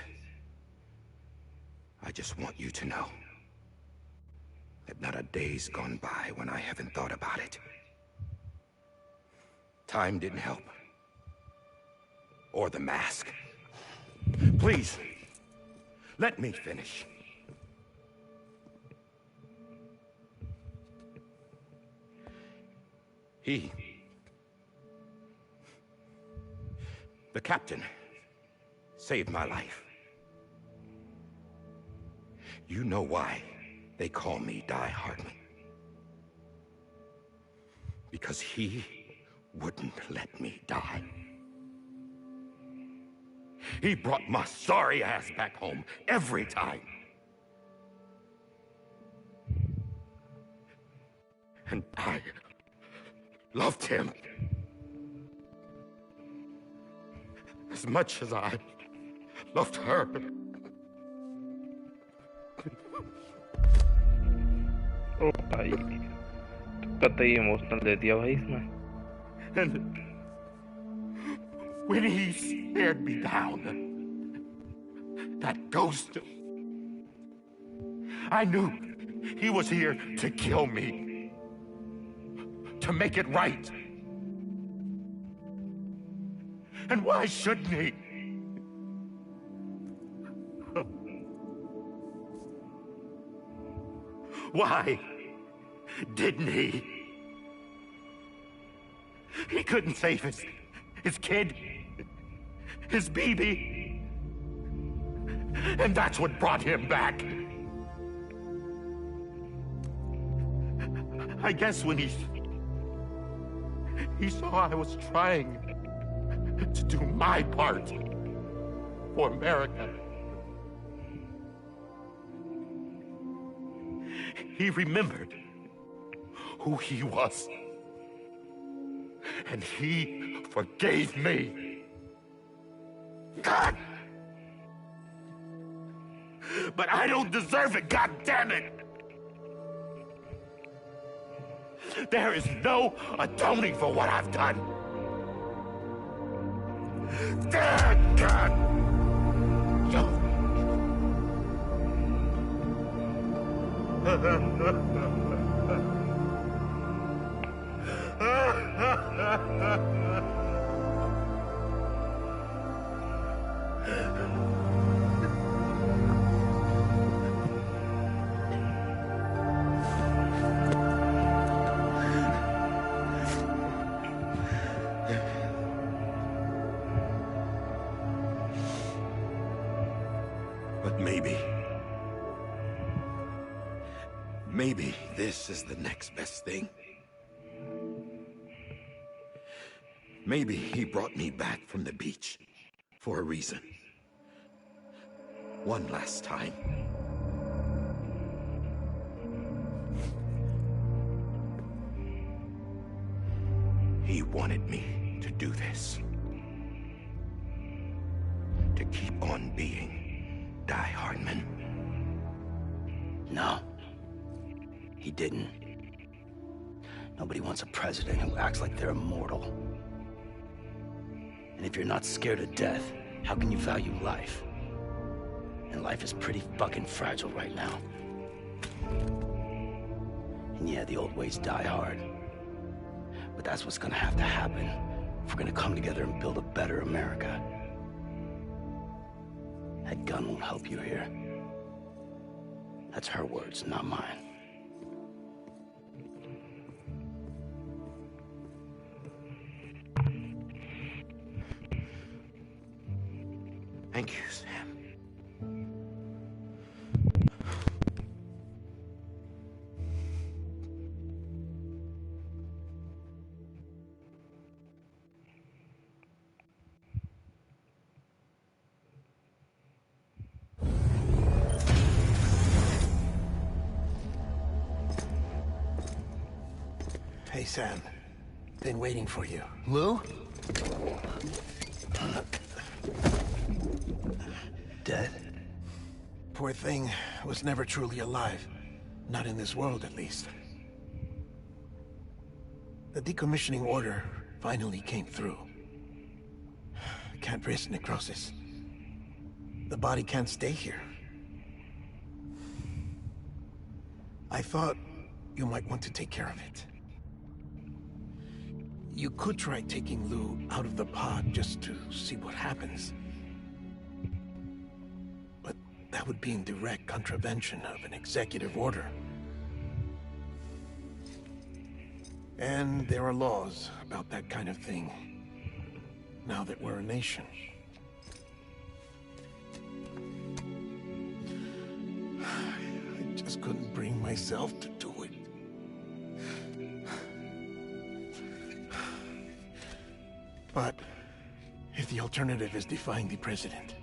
I just want you to know that not a day's gone by when I haven't thought about it. Time didn't help. Or the mask. Please, let me finish. The captain saved my life. You know why they call me Die Hardman? Because he wouldn't let me die. He brought my sorry ass back home every time. And I loved him as much as I loved her. ओ भाई, कतई emotional दे दिया भाई इसने. And when he stared me down, that ghost, I knew he was here to kill me, to make it right. And why shouldn't he? Why didn't he? He couldn't save his kid, his baby. And that's what brought him back. I guess when he saw I was trying to do my part for America, he remembered who he was. And he forgave me. God! But I don't deserve it, God damn it! There is no atoning for what I've done. God! But maybe this is the next best thing. Maybe he brought me back from the beach for a reason. One last time. He wanted me to do this. To keep on being Die Hardman. No. He didn't. Nobody wants a president who acts like they're immortal. And if you're not scared of death, how can you value life? And life is pretty fucking fragile right now. And yeah, the old ways die hard. But that's what's gonna have to happen if we're gonna come together and build a better America. That gun won't help you here. That's her words, not mine. Thank you, Sam. Hey, Sam. Been waiting for you. Lou? Dead? Poor thing was never truly alive. Not in this world, at least. The decommissioning order finally came through. Can't risk necrosis. The body can't stay here. I thought you might want to take care of it. You could try taking Lou out of the pod just to see what happens. That would be in direct contravention of an executive order. And there are laws about that kind of thing, now that we're a nation. I just couldn't bring myself to do it. But if the alternative is defying the president,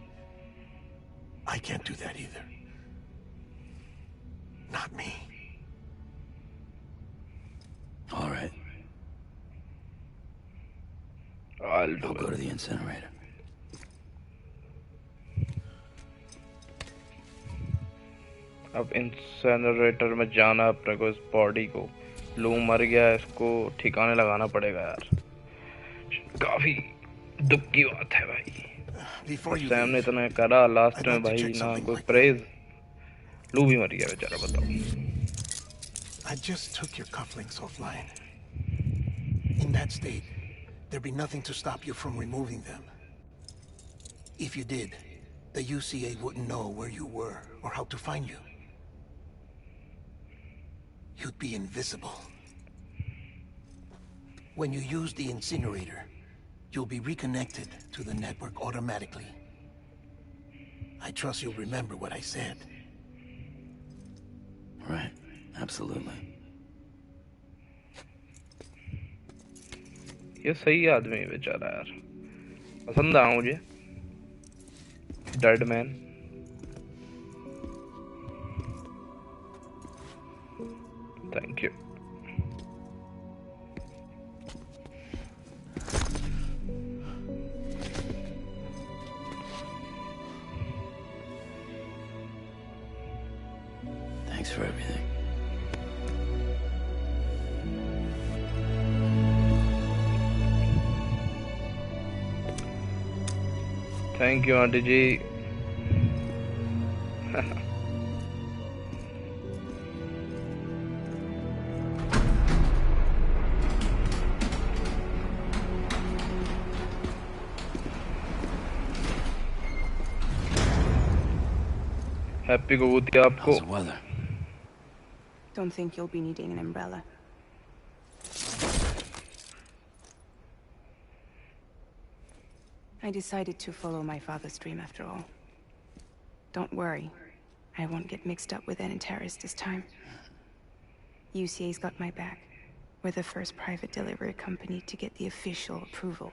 I can't do that either. Not me. All right. I'll I'll go to the incinerator. अब incinerator में जाना अपने को, इस body को। लू मर गया, इसको ठिकाने लगाना पड़ेगा यार। काफी दुख की बात है भाई। सैम ने इतना करा लास्ट में भाई, ना कोई प्रेज। लू भी मर गया बेचारा, बताओ। I just took your cufflinks offline. In that state, there'd be nothing to stop you from removing them. If you did, the UCA wouldn't know where you were or how to find you. You'd be invisible. When you use the incinerator, you'll be reconnected to the network automatically. I trust you'll remember what I said. Right. Absolutely. ये सही आदमी है बेचारा यार, पसंद आया मुझे। Dead man. Thank you. Thanks for everything. Thank you aunty ji. Happy को बूती आपको। How's the weather? Don't think you'll be needing an umbrella. I decided to follow my father's dream after all. Don't worry, I won't get mixed up with any terrorists this time. UCA's got my back. We're the first private delivery company to get the official approval.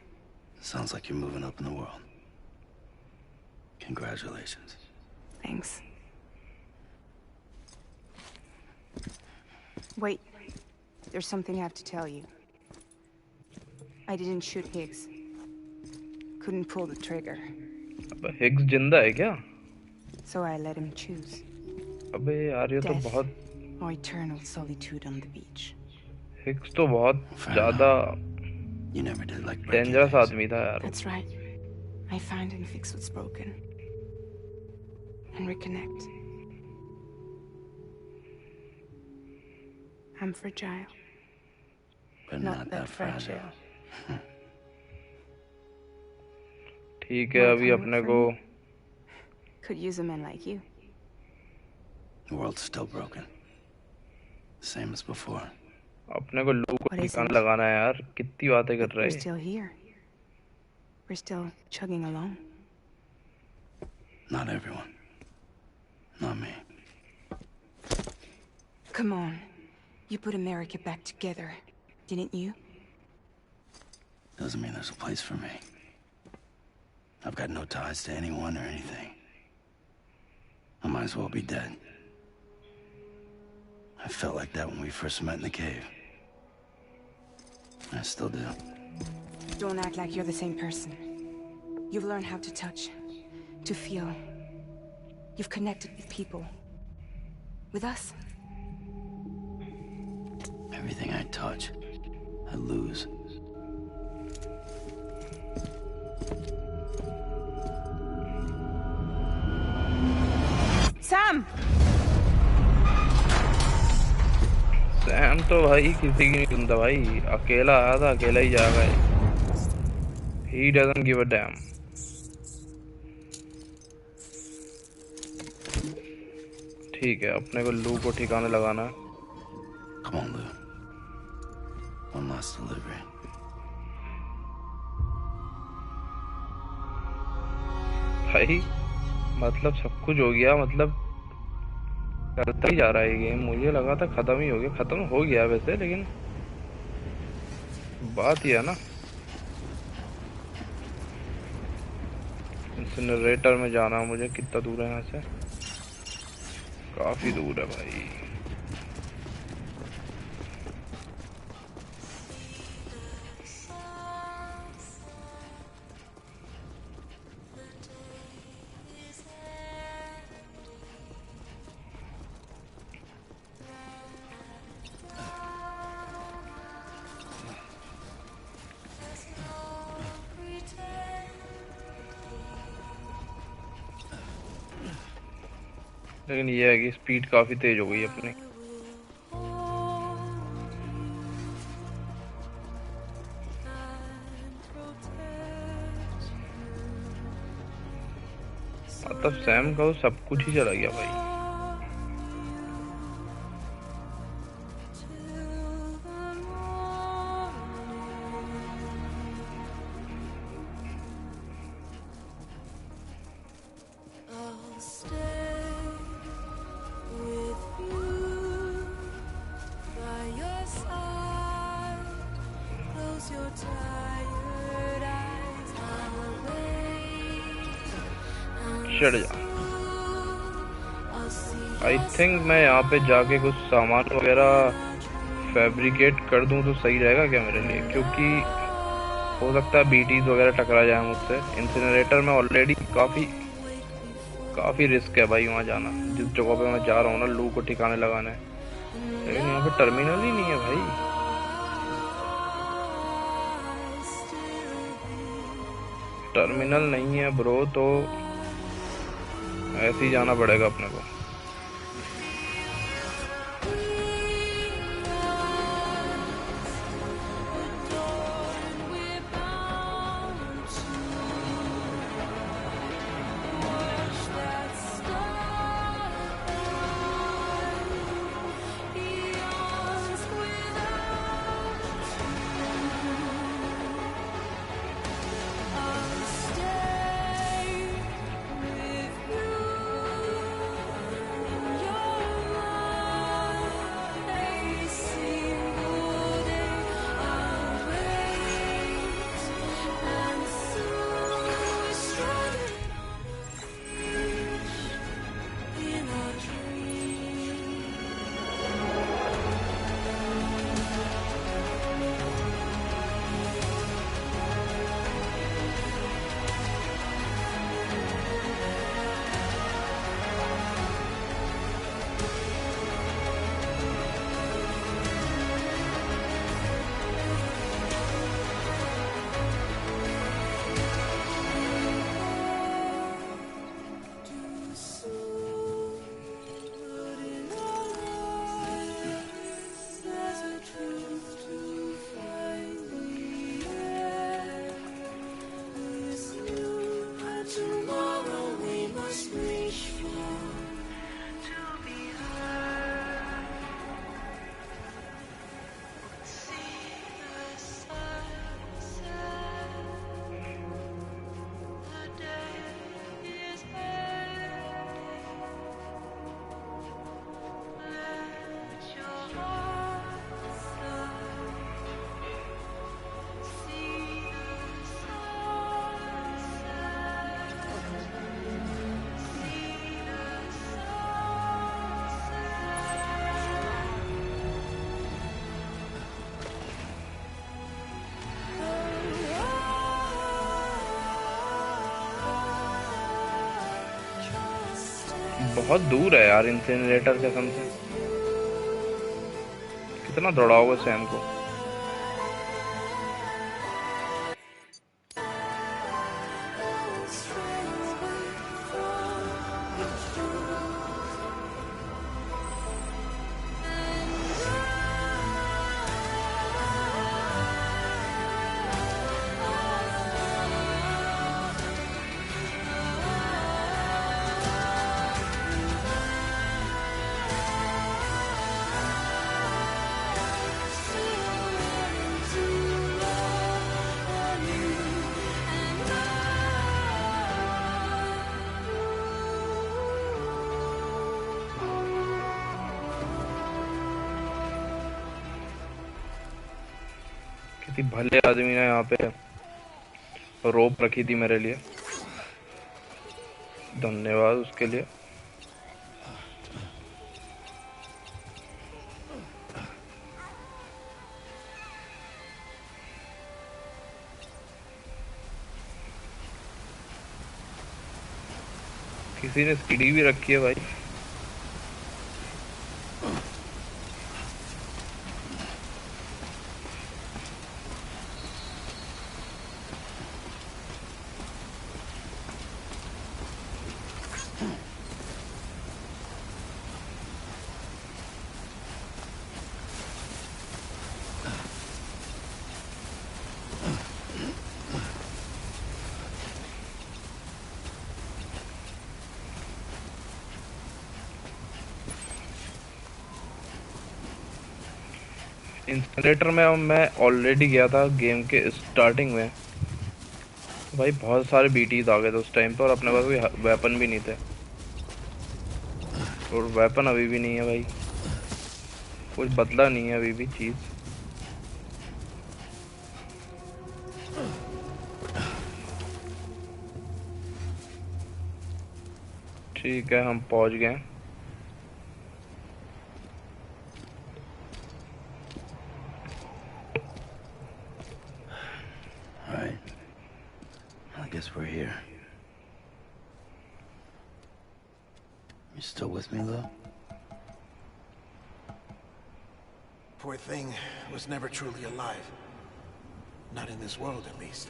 Sounds like you're moving up in the world. Congratulations. Thanks. Wait, there's something I have to tell you. I didn't shoot Higgs. Couldn't pull the trigger. अबे Higgs जिंदा है क्या? So I let him choose. अबे यार ये तो बहुत or eternal solitude on the beach. Higgs तो बहुत ज़्यादा डेंजरस आदमी था यार। That's right. I find and fix what's broken. And reconnect. I'm fragile. But not that fragile. ठीक है, अभी अपने को Could use a man like you. The world's still broken. Same as before. अपने को लू को ठिकाना लगाना है यार। कितनी बातें कर रहे हैं। We're still here. We're still chugging along. Not everyone. Not me. Come on. You put America back together, didn't you? Doesn't mean there's a place for me. I've got no ties to anyone or anything. I might as well be dead. I felt like that when we first met in the cave. I still do. Don't act like you're the same person. You've learned how to touch, to feel. You've connected with people. With us. Everything I touch, I lose. Sam! Sam तो भाई किसी की नहीं सुनता भाई। अकेला आया था, अकेला ही जा गए। He doesn't give a damn. ठीक है, अपने को लू को ठिकाने लगाना है। Come on, Lou. One last delivery. भाई मतलब सब कुछ हो गया, मतलब चलता ही जा रहा है ये गेम। मुझे लगा था खत्म ही हो गया, खत्म हो गया वैसे, लेकिन बात ये है ना, इंसिनरेटर में जाना मुझे। कितना दूर है यहाँ से? काफी दूर है भाई। लेकिन ये है कि स्पीड काफी तेज हो गई अपनी। मतलब सैम का तो सब कुछ ही चला गया भाई। चढ़ जा। आई थिंक मैं यहाँ पे जाके कुछ सामान वगैरह फैब्रिकेट कर दूं तो सही रहेगा क्या मेरे लिए, क्योंकि हो सकता है बीटीज वगैरह टकरा जाए मुझसे। इंसिनरेटर में ऑलरेडी काफी रिस्क है भाई वहाँ जाना, जिस जगह पे मैं जा रहा हूँ ना लू को ठिकाने लगाने। लेकिन यहाँ पे टर्मिनल ही नहीं है भाई। टर्मिनल नहीं है ब्रो, तो ऐसे ही जाना पड़ेगा अपने को। बहुत दूर है यार इंसिनरेटर कसम से। कितना दौड़ाओगे सैम को? किसी भले आदमी ने यहाँ पे रोप रखी थी मेरे लिए, धन्यवाद उसके लिए। किसी ने सीढ़ी भी रखी है भाई। इंस्टॉलेटर में मैं ऑलरेडी गया था गेम के स्टार्टिंग में। भाई बहुत सारे बीटीज आ गए थे उस टाइम पे, और अपने पास कोई वेपन भी नहीं थे, और वेपन अभी भी नहीं है भाई, कुछ बदला नहीं है अभी भी चीज। ठीक है, हम पहुंच गए। I guess we're here. You still with me, Lou? Poor thing was never truly alive. Not in this world, at least.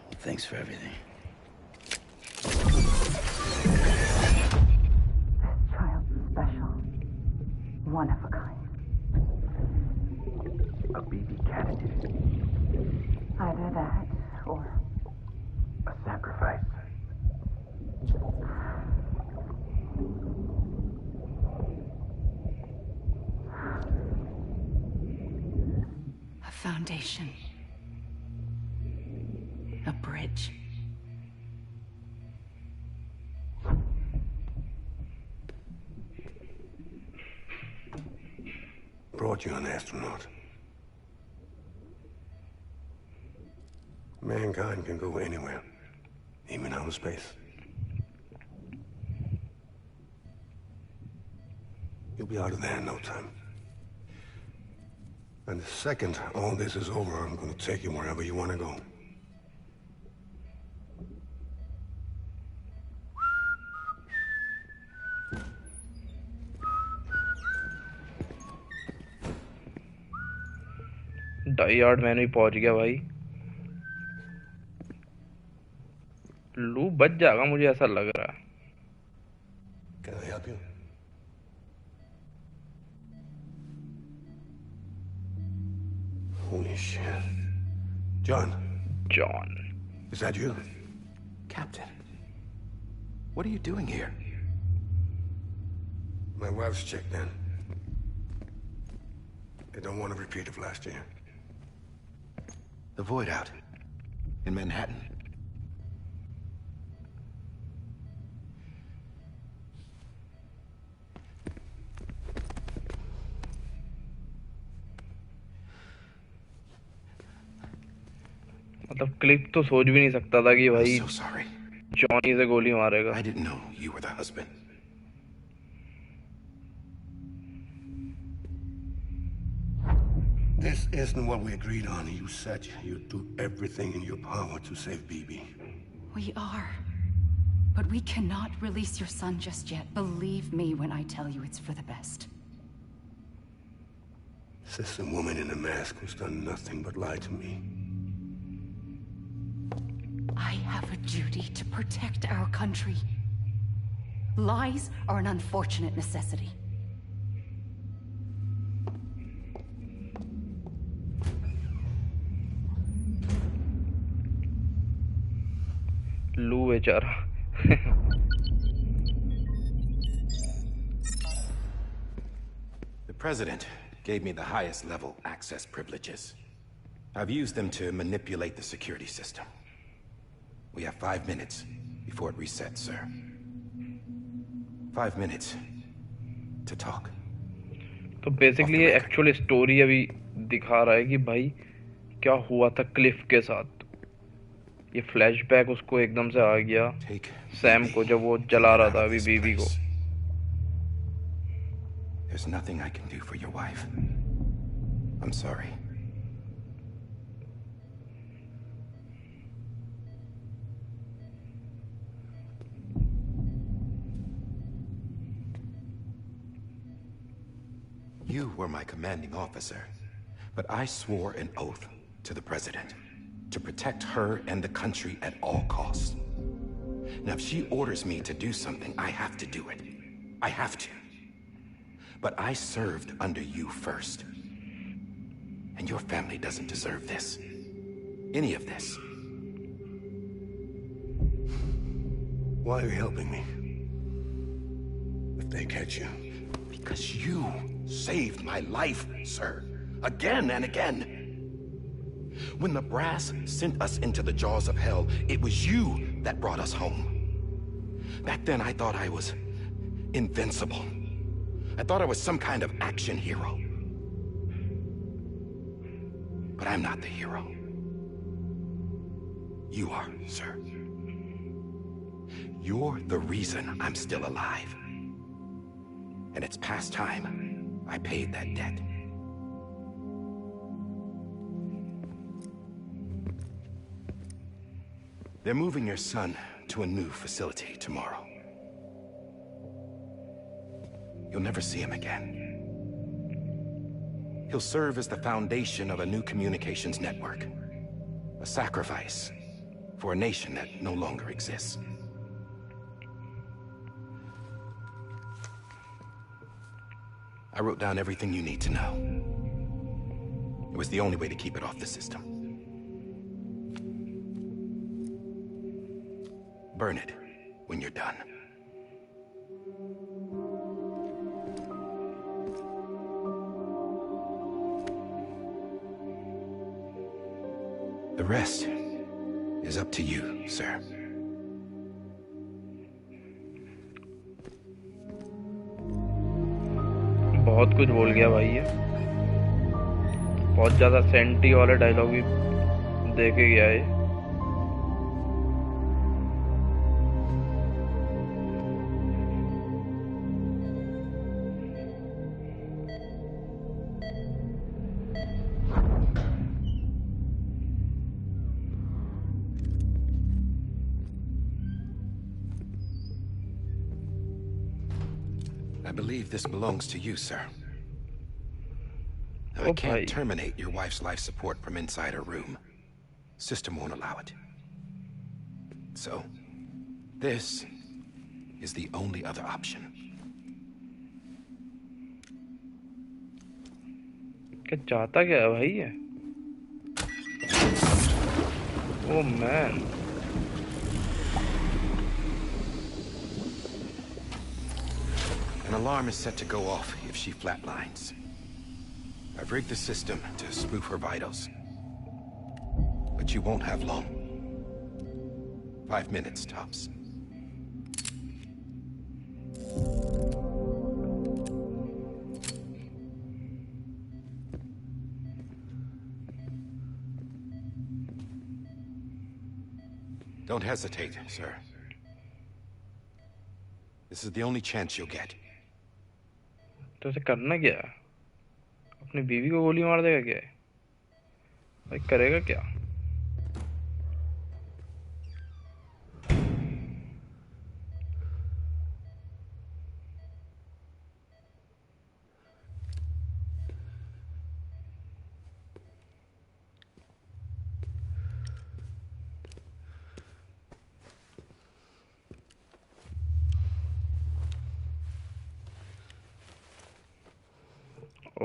Well, thanks for everything. Child's special. One of a kind. A BB candidate. Either that, or a sacrifice. A foundation. A bridge. Brought you an astronaut. Mankind can go anywhere, even outer space. You'll be out of there in no time. And the second all this is over, I'm gonna take you wherever you wanna go. डाई यार्ड मैंने भी पहुंच गया भाई। लू बच जाएगा, मुझे ऐसा लग रहा है। Can I help you? Holy shit. John. John. Is that you? Captain, what are you doing here? My wife's checked in. They don't want a repeat of last year. The Void out. In Manhattan. मतलब clip तो सोच भी नहीं सकता था कि भाई So sorry. Johnny से गोली मारेगा। I didn't know you were the husband. This isn't what we agreed on. You said you'd do everything in your power to save BB. We are. But we cannot release your son just yet. Believe me when I tell you it's for the best. This woman in a mask who's done nothing but lie to me. I have a duty to protect our country. Lies are an unfortunate necessity. लू बेचारा। The President gave me the highest level access privileges. I've used them to manipulate the security system. We have 5 minutes before it resets, sir. 5 minutes to talk. तो basically ये actual story अभी दिखा रहा है कि भाई क्या हुआ था क्लिफ के साथ। ये फ्लैशबैक उसको एकदम से आ गया सैम को, जब वो जला रहा था अभी बीवी को। There's nothing I can do for your wife. I'm sorry. You were my commanding officer, but I swore an oath to the president to protect her and the country at all costs. Now, if she orders me to do something, I have to do it. I have to. But I served under you first. And your family doesn't deserve this. Any of this. Why are you helping me? If they catch you. Because you saved my life, sir. Again and again. When the brass sent us into the jaws of hell, it was you that brought us home. Back then, I thought I was invincible. I thought I was some kind of action hero. But I'm not the hero. You are, sir. You're the reason I'm still alive. And it's past time I paid that debt. They're moving your son to a new facility tomorrow. You'll never see him again. He'll serve as the foundation of a new communications network. A sacrifice for a nation that no longer exists. I wrote down everything you need to know. It was the only way to keep it off the system. Burn it when you're done. The rest is up to you, sir. बहुत कुछ बोल गया भाई ये, बहुत ज्यादा senti वाले dialogue भी दे के गया है। I believe this belongs to you, sir. I can't terminate your wife's life support from inside her room. System won't allow it. So, this is the only other option. क्या चाहता क्या है भाई ये? Oh man. An alarm is set to go off if she flatlines. I've rigged the system to spoof her vitals. But you won't have long. 5 minutes, tops. Don't hesitate, sir. This is the only chance you'll get. तो उसे करना क्या है? अपनी बीवी को गोली मार देगा क्या है? भाई करेगा क्या?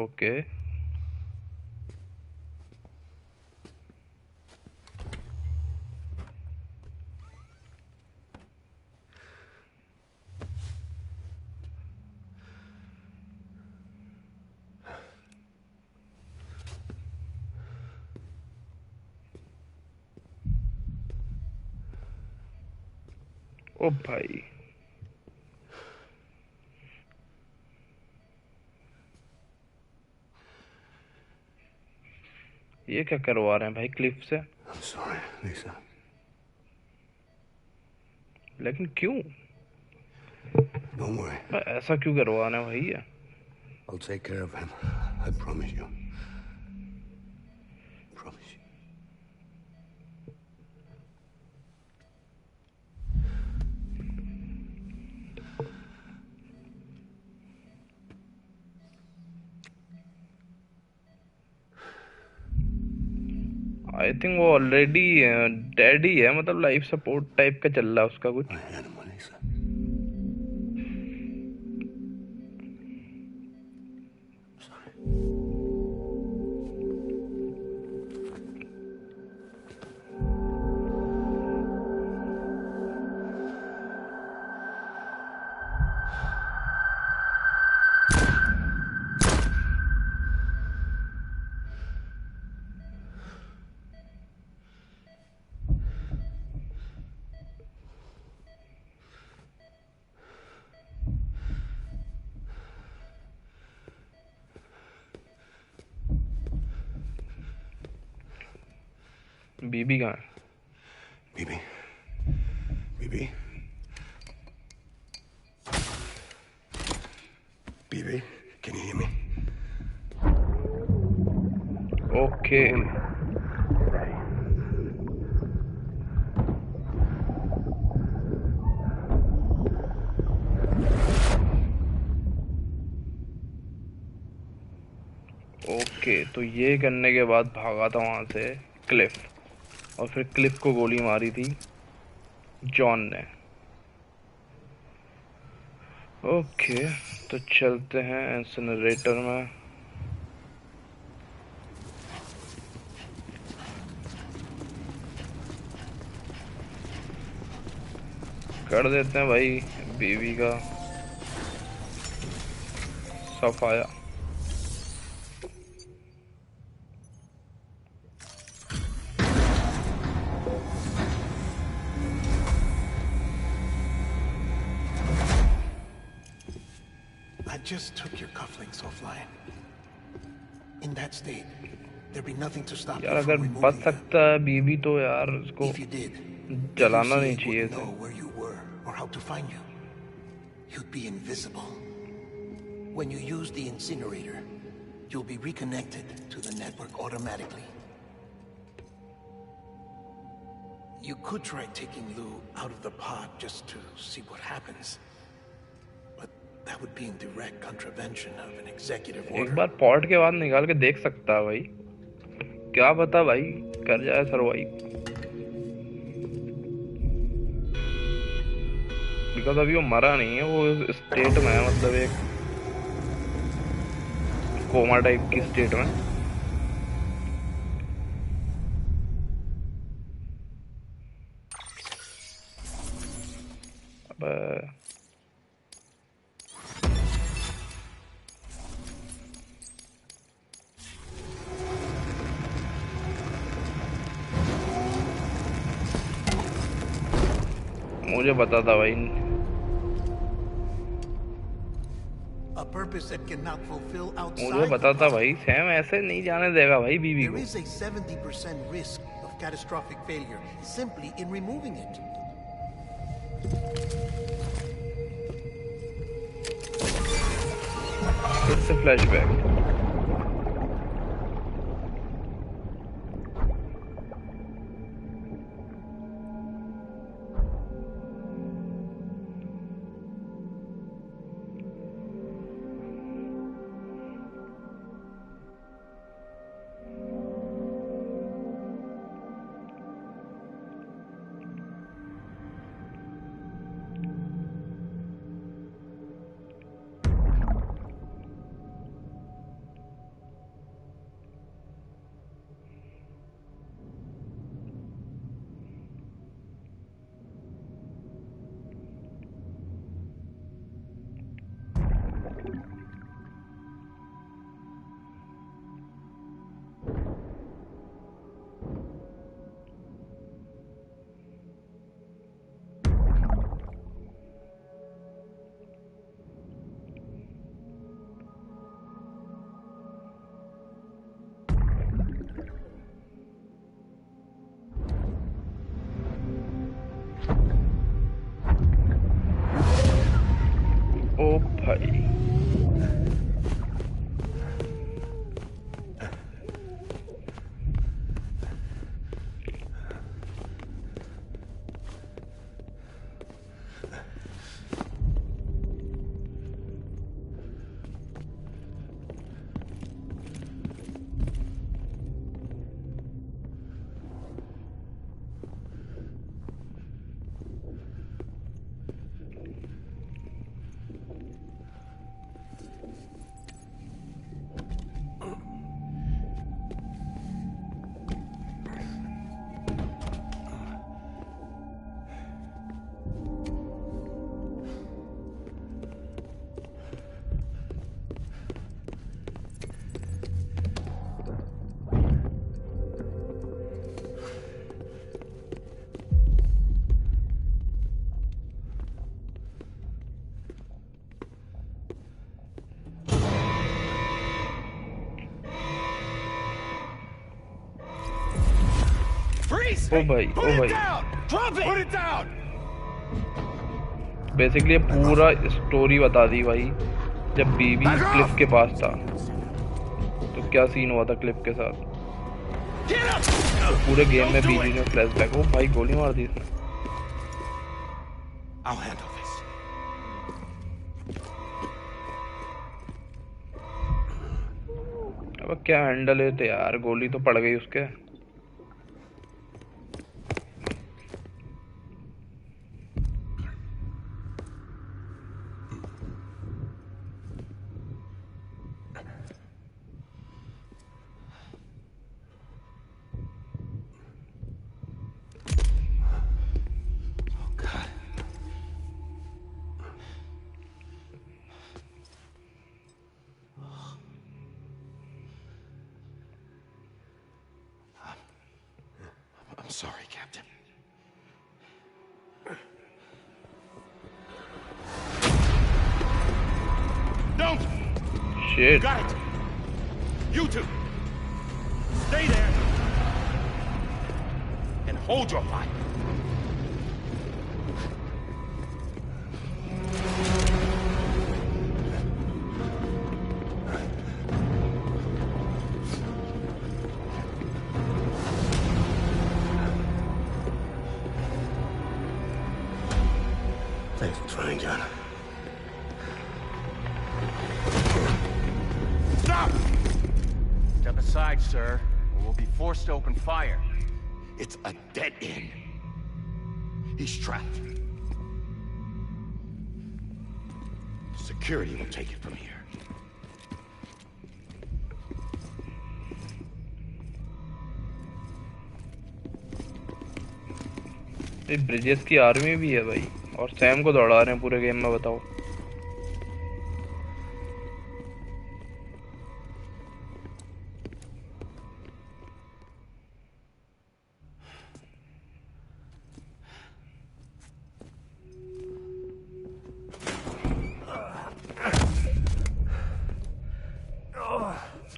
ओके ओ भाई ये क्या करवा रहे हैं भाई क्लिफ से? I'm sorry, Lisa. लेकिन क्यों? Don't worry. ऐसा क्यों करवा रहे हैं भाई ये? I'll take care of him. I promise you. Promise you. I think वो ऑलरेडी डेड ही है, मतलब लाइफ सपोर्ट टाइप का चल रहा है उसका कुछ। I had him, Lisa. बीबी कहाँ है? BB. BB. BB, can you hear me? Okay okay, तो ये करने के बाद भागा था वहां से क्लिफ, और फिर क्लिफ को गोली मारी थी जॉन ने। ओके, तो चलते हैं इंसिनरेटर में। कर देते हैं भाई बीवी का सफाया। I just took your cufflinks offline. In that state, there'd be nothing to stop यार you अगर from बच removing them. सकता है बीबी तो यार उसको If you did, जलाना नहीं UCA चाहिए wouldn't था। know where you were or how to find you. You'd be invisible. When you use the incinerator, you'll be reconnected to the network automatically. You could try taking Lou out of the pod just to see what happens. But that would be in direct contravention of an executive एक order. बार pot के बाद निकाल के देख सकता है भाई, क्या पता भाई कर जाए सरवाइव। बिकॉज अभी वो मरा नहीं है, वो इस स्टेट में है, मतलब एक कोमा टाइप की स्टेट में। अब मुझे पता था भाई, A purpose that cannot fulfill outside मुझे the पता था pod. भाई सैम ऐसे नहीं जाने देगा भाई बीबी There को। is a 70% risk of catastrophic failure simply in removing it. फिर से फ्लैशबैक। ओ भाई ओ भाई बेसिकली पूरा स्टोरी बता दी भाई। जब बीवी क्लिफ के पास था तो क्या सीन हुआ था क्लिफ के साथ। तो पूरे गेम में बीवी ने फ्लैशबैक। ओ भाई गोली मार दी इसने। अब क्या हैंडल है तो यार, गोली तो पड़ गई उसके। I'm sorry, Captain. Don't! Shit. Got it! You two! Stay there! And hold your fire! Thanks for trying, John. Stop! Step aside, sir, or we'll be forced to open fire. It's a dead end. He's trapped. Security will take it from here. Bridges की army भी है भाई, और Sam को दौड़ा रहे हैं पूरे गेम में, बताओ।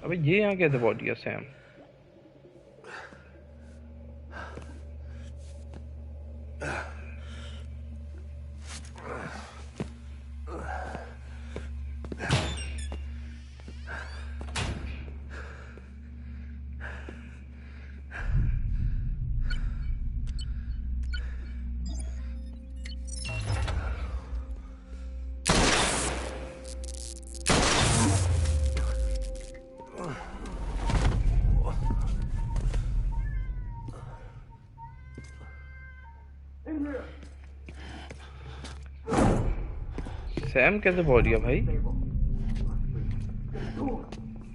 अबे ये यहाँ कैसे पहुंच गया सैम? सैम कैसे पहुंच गया भाई?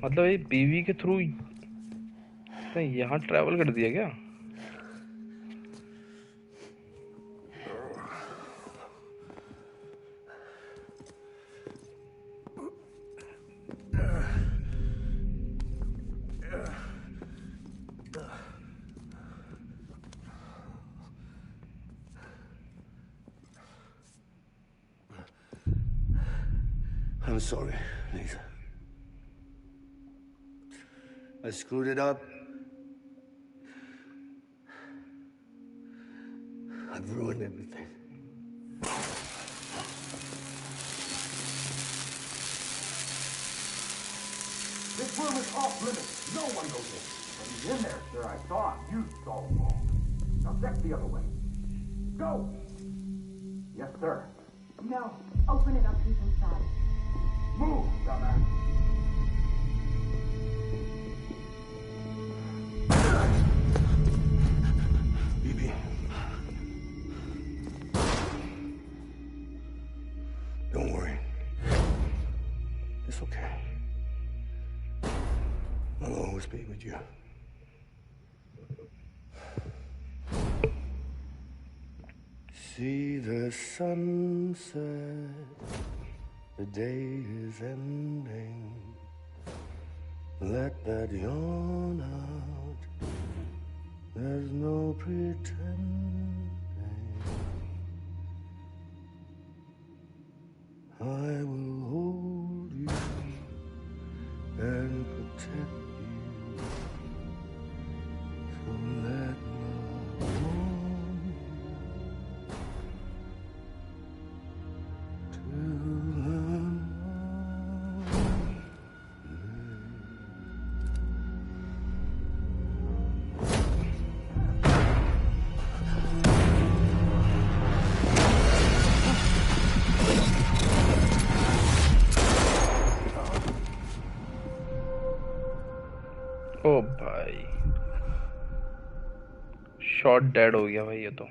मतलब ये बीवी के थ्रू यहाँ ट्रैवल कर दिया क्या? I'm sorry, Lisa. I screwed it up. I've ruined everything. This room is off limits. No one goes in. But he's in there, sir. I saw him. You saw him all. Now check the other way. Go! Yes, sir. No. Open it up. He's inside. Move, dumbass. Bibi. Don't worry. It's okay. I'll always be with you. See the sunset. The day is ending. Let that yawn out. There's no pretending. I will hold you and protect you. So let love shot dead हो गया भाई ये तो।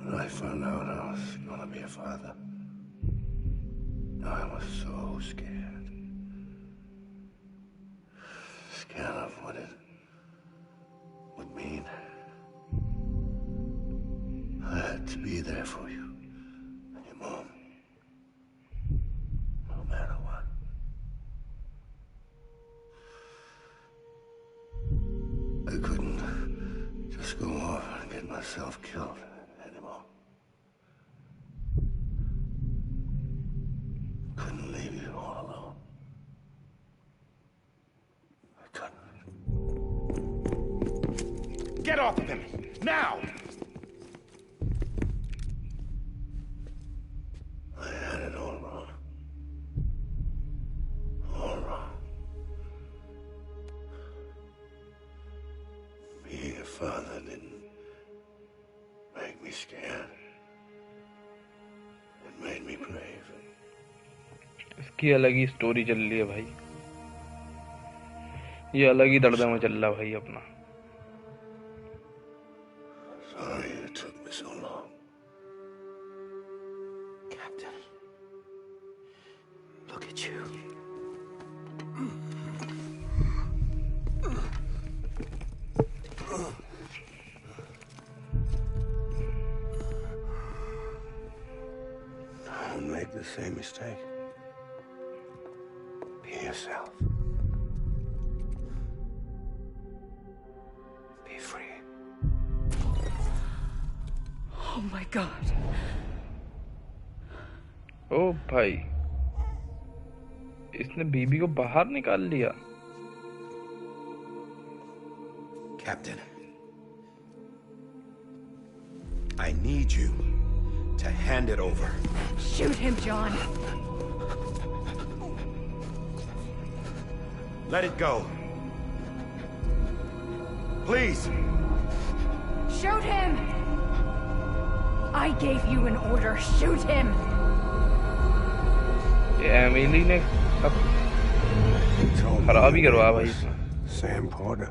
When I found out I was gonna be a father, I was so scared. Scared of what it would mean. I had to be there for you and your mom, no matter what. I couldn't just go off and get myself killed anymore. Couldn't leave you all alone. I couldn't. Get off of him! Now! I had it all wrong. All wrong. Being a father didn't make me scared. It made me brave. इसकी अलग ही story चल रही है भाई, ये अलग ही दर्द में चल रहा भाई अपना। Sorry it took me so long. Captain, look at you. Don't make the same mistake. Be yourself. Be free. Oh my God. ओ भाई, इसने बीबी को बाहर निकाल लिया। Captain, I need you to hand it over. Shoot him, John. Let it go. Please. Shoot him! I gave you an order. Shoot him! ये Emily ने सब खराब ही करवा भाई इसने। Sam Porter.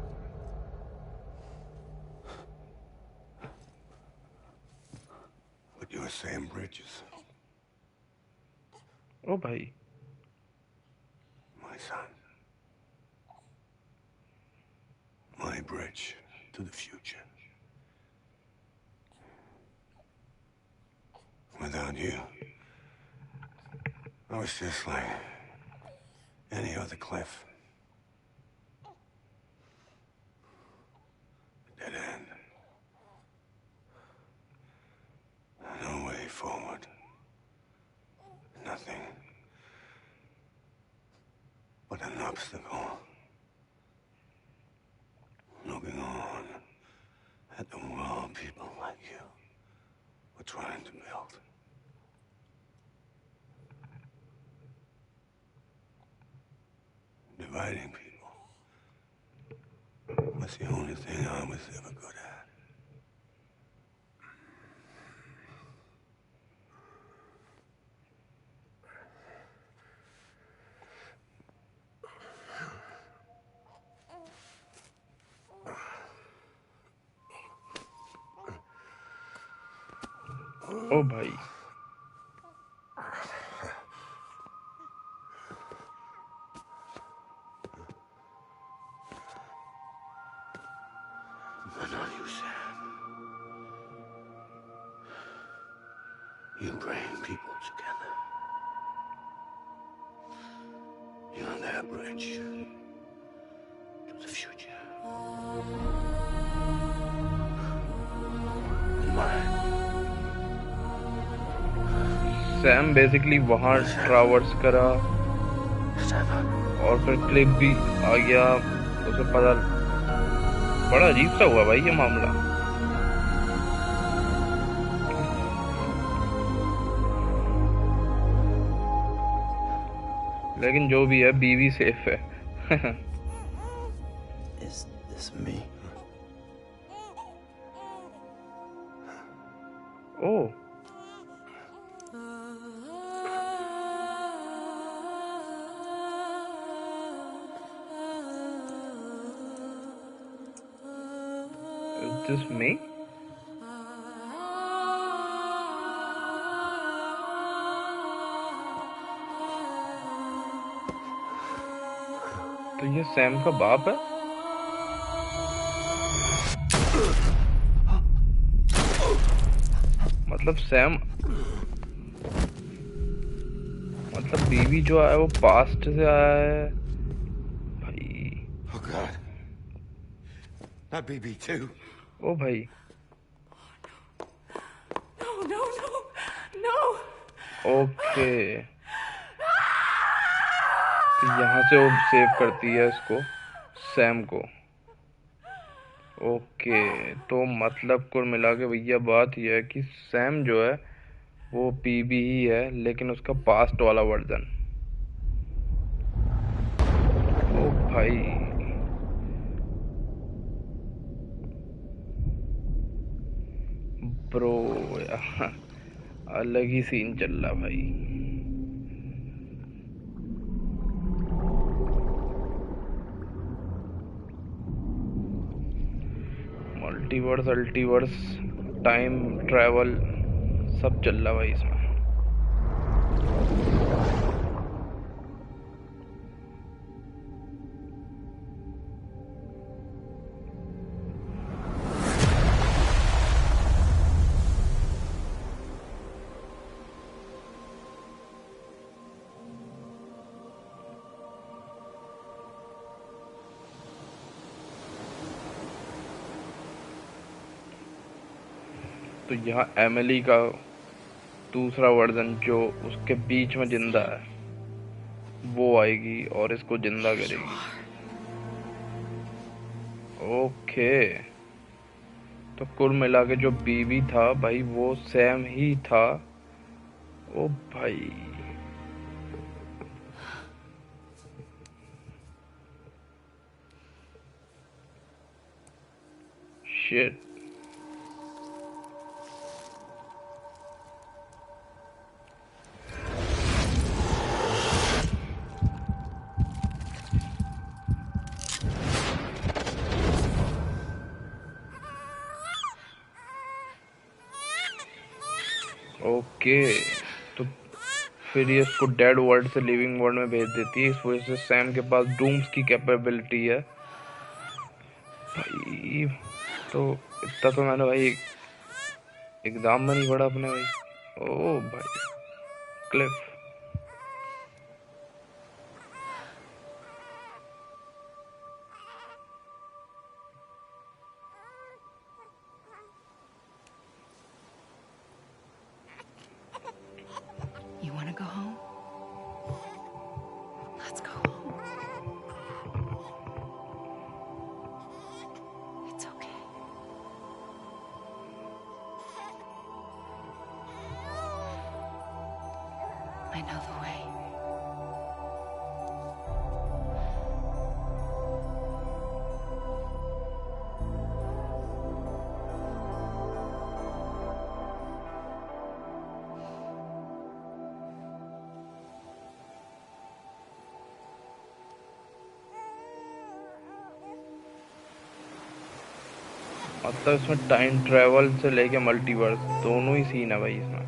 But you're Sam Bridges. ओ भाई, My son. My bridge to the future. Without you, I was just like any other cliff. A dead end. No way forward. Nothing but an obstacle. Looking on at the world people like you were trying to build. Dividing people was the only thing I was ever good at. ओ भाई, But not you, Sam. You bring people together. You're their bridge to the future. And mine. Sam basically वहाँ traverse करा और फिर clip भी आ गया, उसे पता। बड़ा अजीब सा हुआ भाई ये मामला। लेकिन जो भी है, बीवी सेफ है। Is this me? O this me? तो ये सैम का बाप है? मतलब सैम, मतलब बीवी जो आया वो पास्ट से आया है भाई। Oh God. Not BB too. ओ भाई। No, no, no, no. Okay, तो यहाँ से वो सेव करती है इसको, सैम को। ओके, तो मतलब कुल मिला के भैया बात यह है कि सैम जो है वो पीबी ही है, लेकिन उसका पास्ट वाला वर्जन। ओ भाई, ब्रो यार अलग ही सीन चल रहा भाई। मल्टीवर्स, अल्टीवर्स, टाइम ट्रैवल सब चल रहा भाई इसमें। तो यहाँ एमिली का दूसरा वर्जन जो उसके बीच में जिंदा है वो आएगी और इसको जिंदा करेगी। ओके, तो कुल मिला के जो बीवी था भाई वो सैम ही था। ओ भाई, शिट। ओके, तो फिर ये इसको डेड वर्ल्ड से लिविंग वर्ल्ड में भेज देती है। इस वजह से सैम के पास डूम्स की कैपेबिलिटी है भाई। तो इतना तो मैंने भाई एग्जाम में नहीं पढ़ा अपने भाई। ओ भाई, Cliff. You want to go home? Let's go home. It's okay. I know the way. मतलब इसमें टाइम ट्रेवल से लेके मल्टीवर्स दोनों ही सीन है भाई इसमें।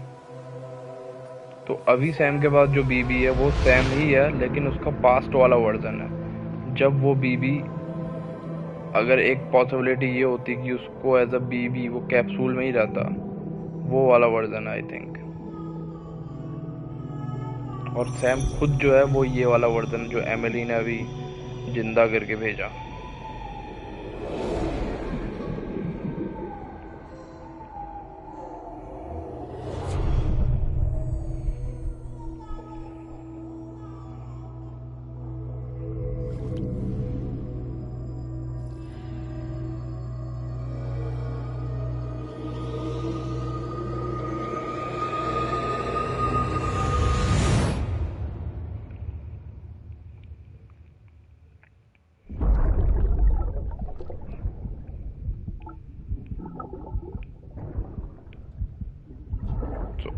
तो अभी सैम के बाद जो बीबी है वो सैम ही है, लेकिन उसका पास्ट वाला वर्जन है। जब वो बीबी, अगर एक पॉसिबिलिटी ये होती कि उसको एज अ बीबी वो कैप्सूल में ही रहता, वो वाला वर्जन है आई थिंक। और सैम खुद जो है वो ये वाला वर्जन जो एमिली ने अभी जिंदा करके भेजा।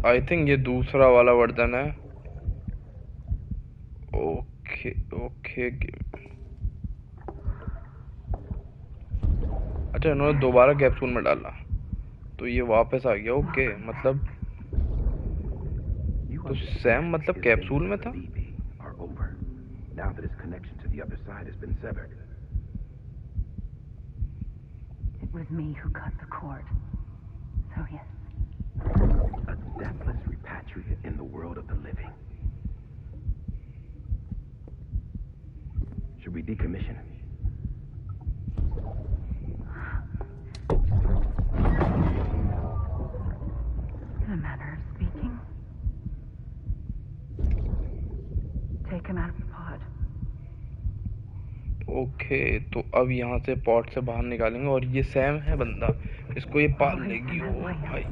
आई थिंक ये दूसरा वाला वर्जन है। ओके ओके, अच्छा, इन्होंने दोबारा कैप्सूल में डाला तो ये वापस आ गया। ओके, मतलब तो सैम मतलब कैप्सूल में था। Now that his connection to the other side has been severed. It was me who cut the cord. So yes. A deathless repatriate in the world of the living. Should we decommission him? In a manner of speaking. Take him out of the pod. Okay, तो अब यहाँ से pot से बाहर निकालेंगे और ये Sam है बंदा, इसको ये पाल लेगी। ओ भाई,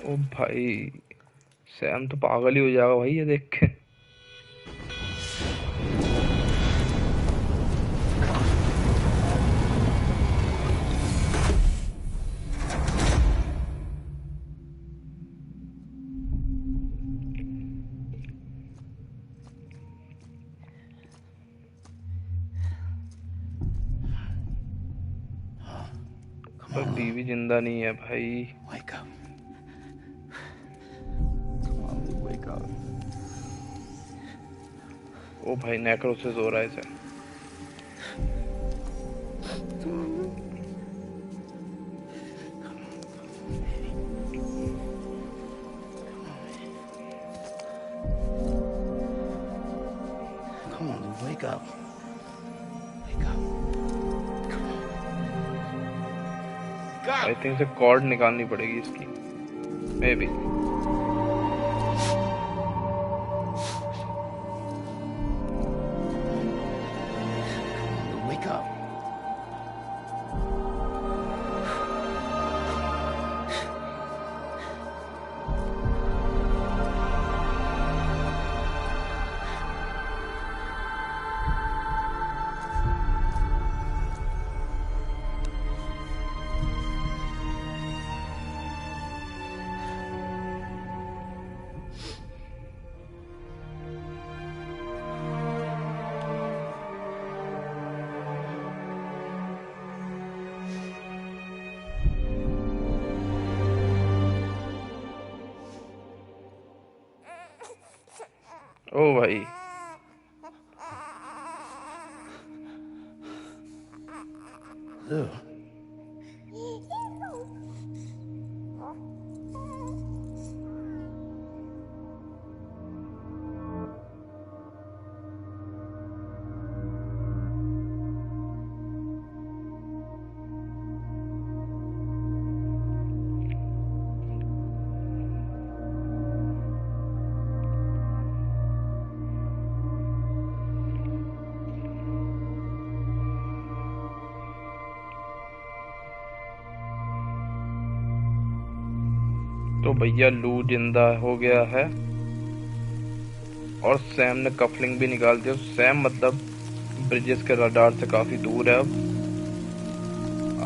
ओ भाई, सैम तो पागल ही हो जाएगा भाई ये देख के। पर बीवी जिंदा नहीं है भाई। Wake up. Come on, wake up. ओ भाई, नेक्रोसिस हो रहा है इसे। Come on, wake up. Wake up. I think से कॉर्ड निकालनी पड़ेगी इसकी, मे बी। Wake up. ओ भाई, Ew. तो भैया लू जिंदा हो गया है और सैम ने कफलिंग भी निकाल दिया। सैम मतलब ब्रिजेस के रडार से काफी दूर है।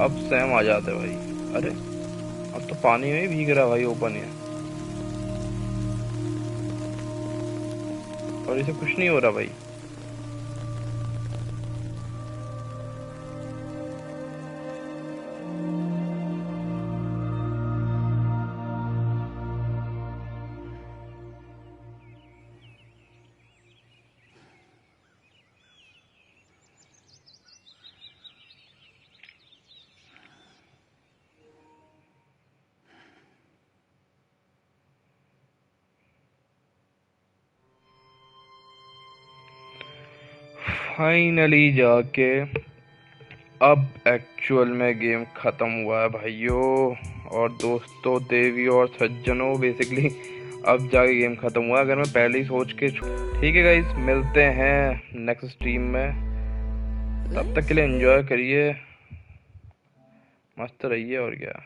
अब सैम आ जाते भाई। अरे अब तो पानी में ही भीग रहा भाई, ओपन है और इसे कुछ नहीं हो रहा भाई। फाइनली जाके अब एक्चुअल में गेम खत्म हुआ है भाइयों और दोस्तों, देवियों और सज्जनों। बेसिकली अब जाके गेम खत्म हुआ। अगर मैं पहले ही सोच के ठीक है गाइस, मिलते हैं नेक्स्ट स्ट्रीम में। तब तक के लिए एंजॉय करिए, मस्त रहिए और क्या।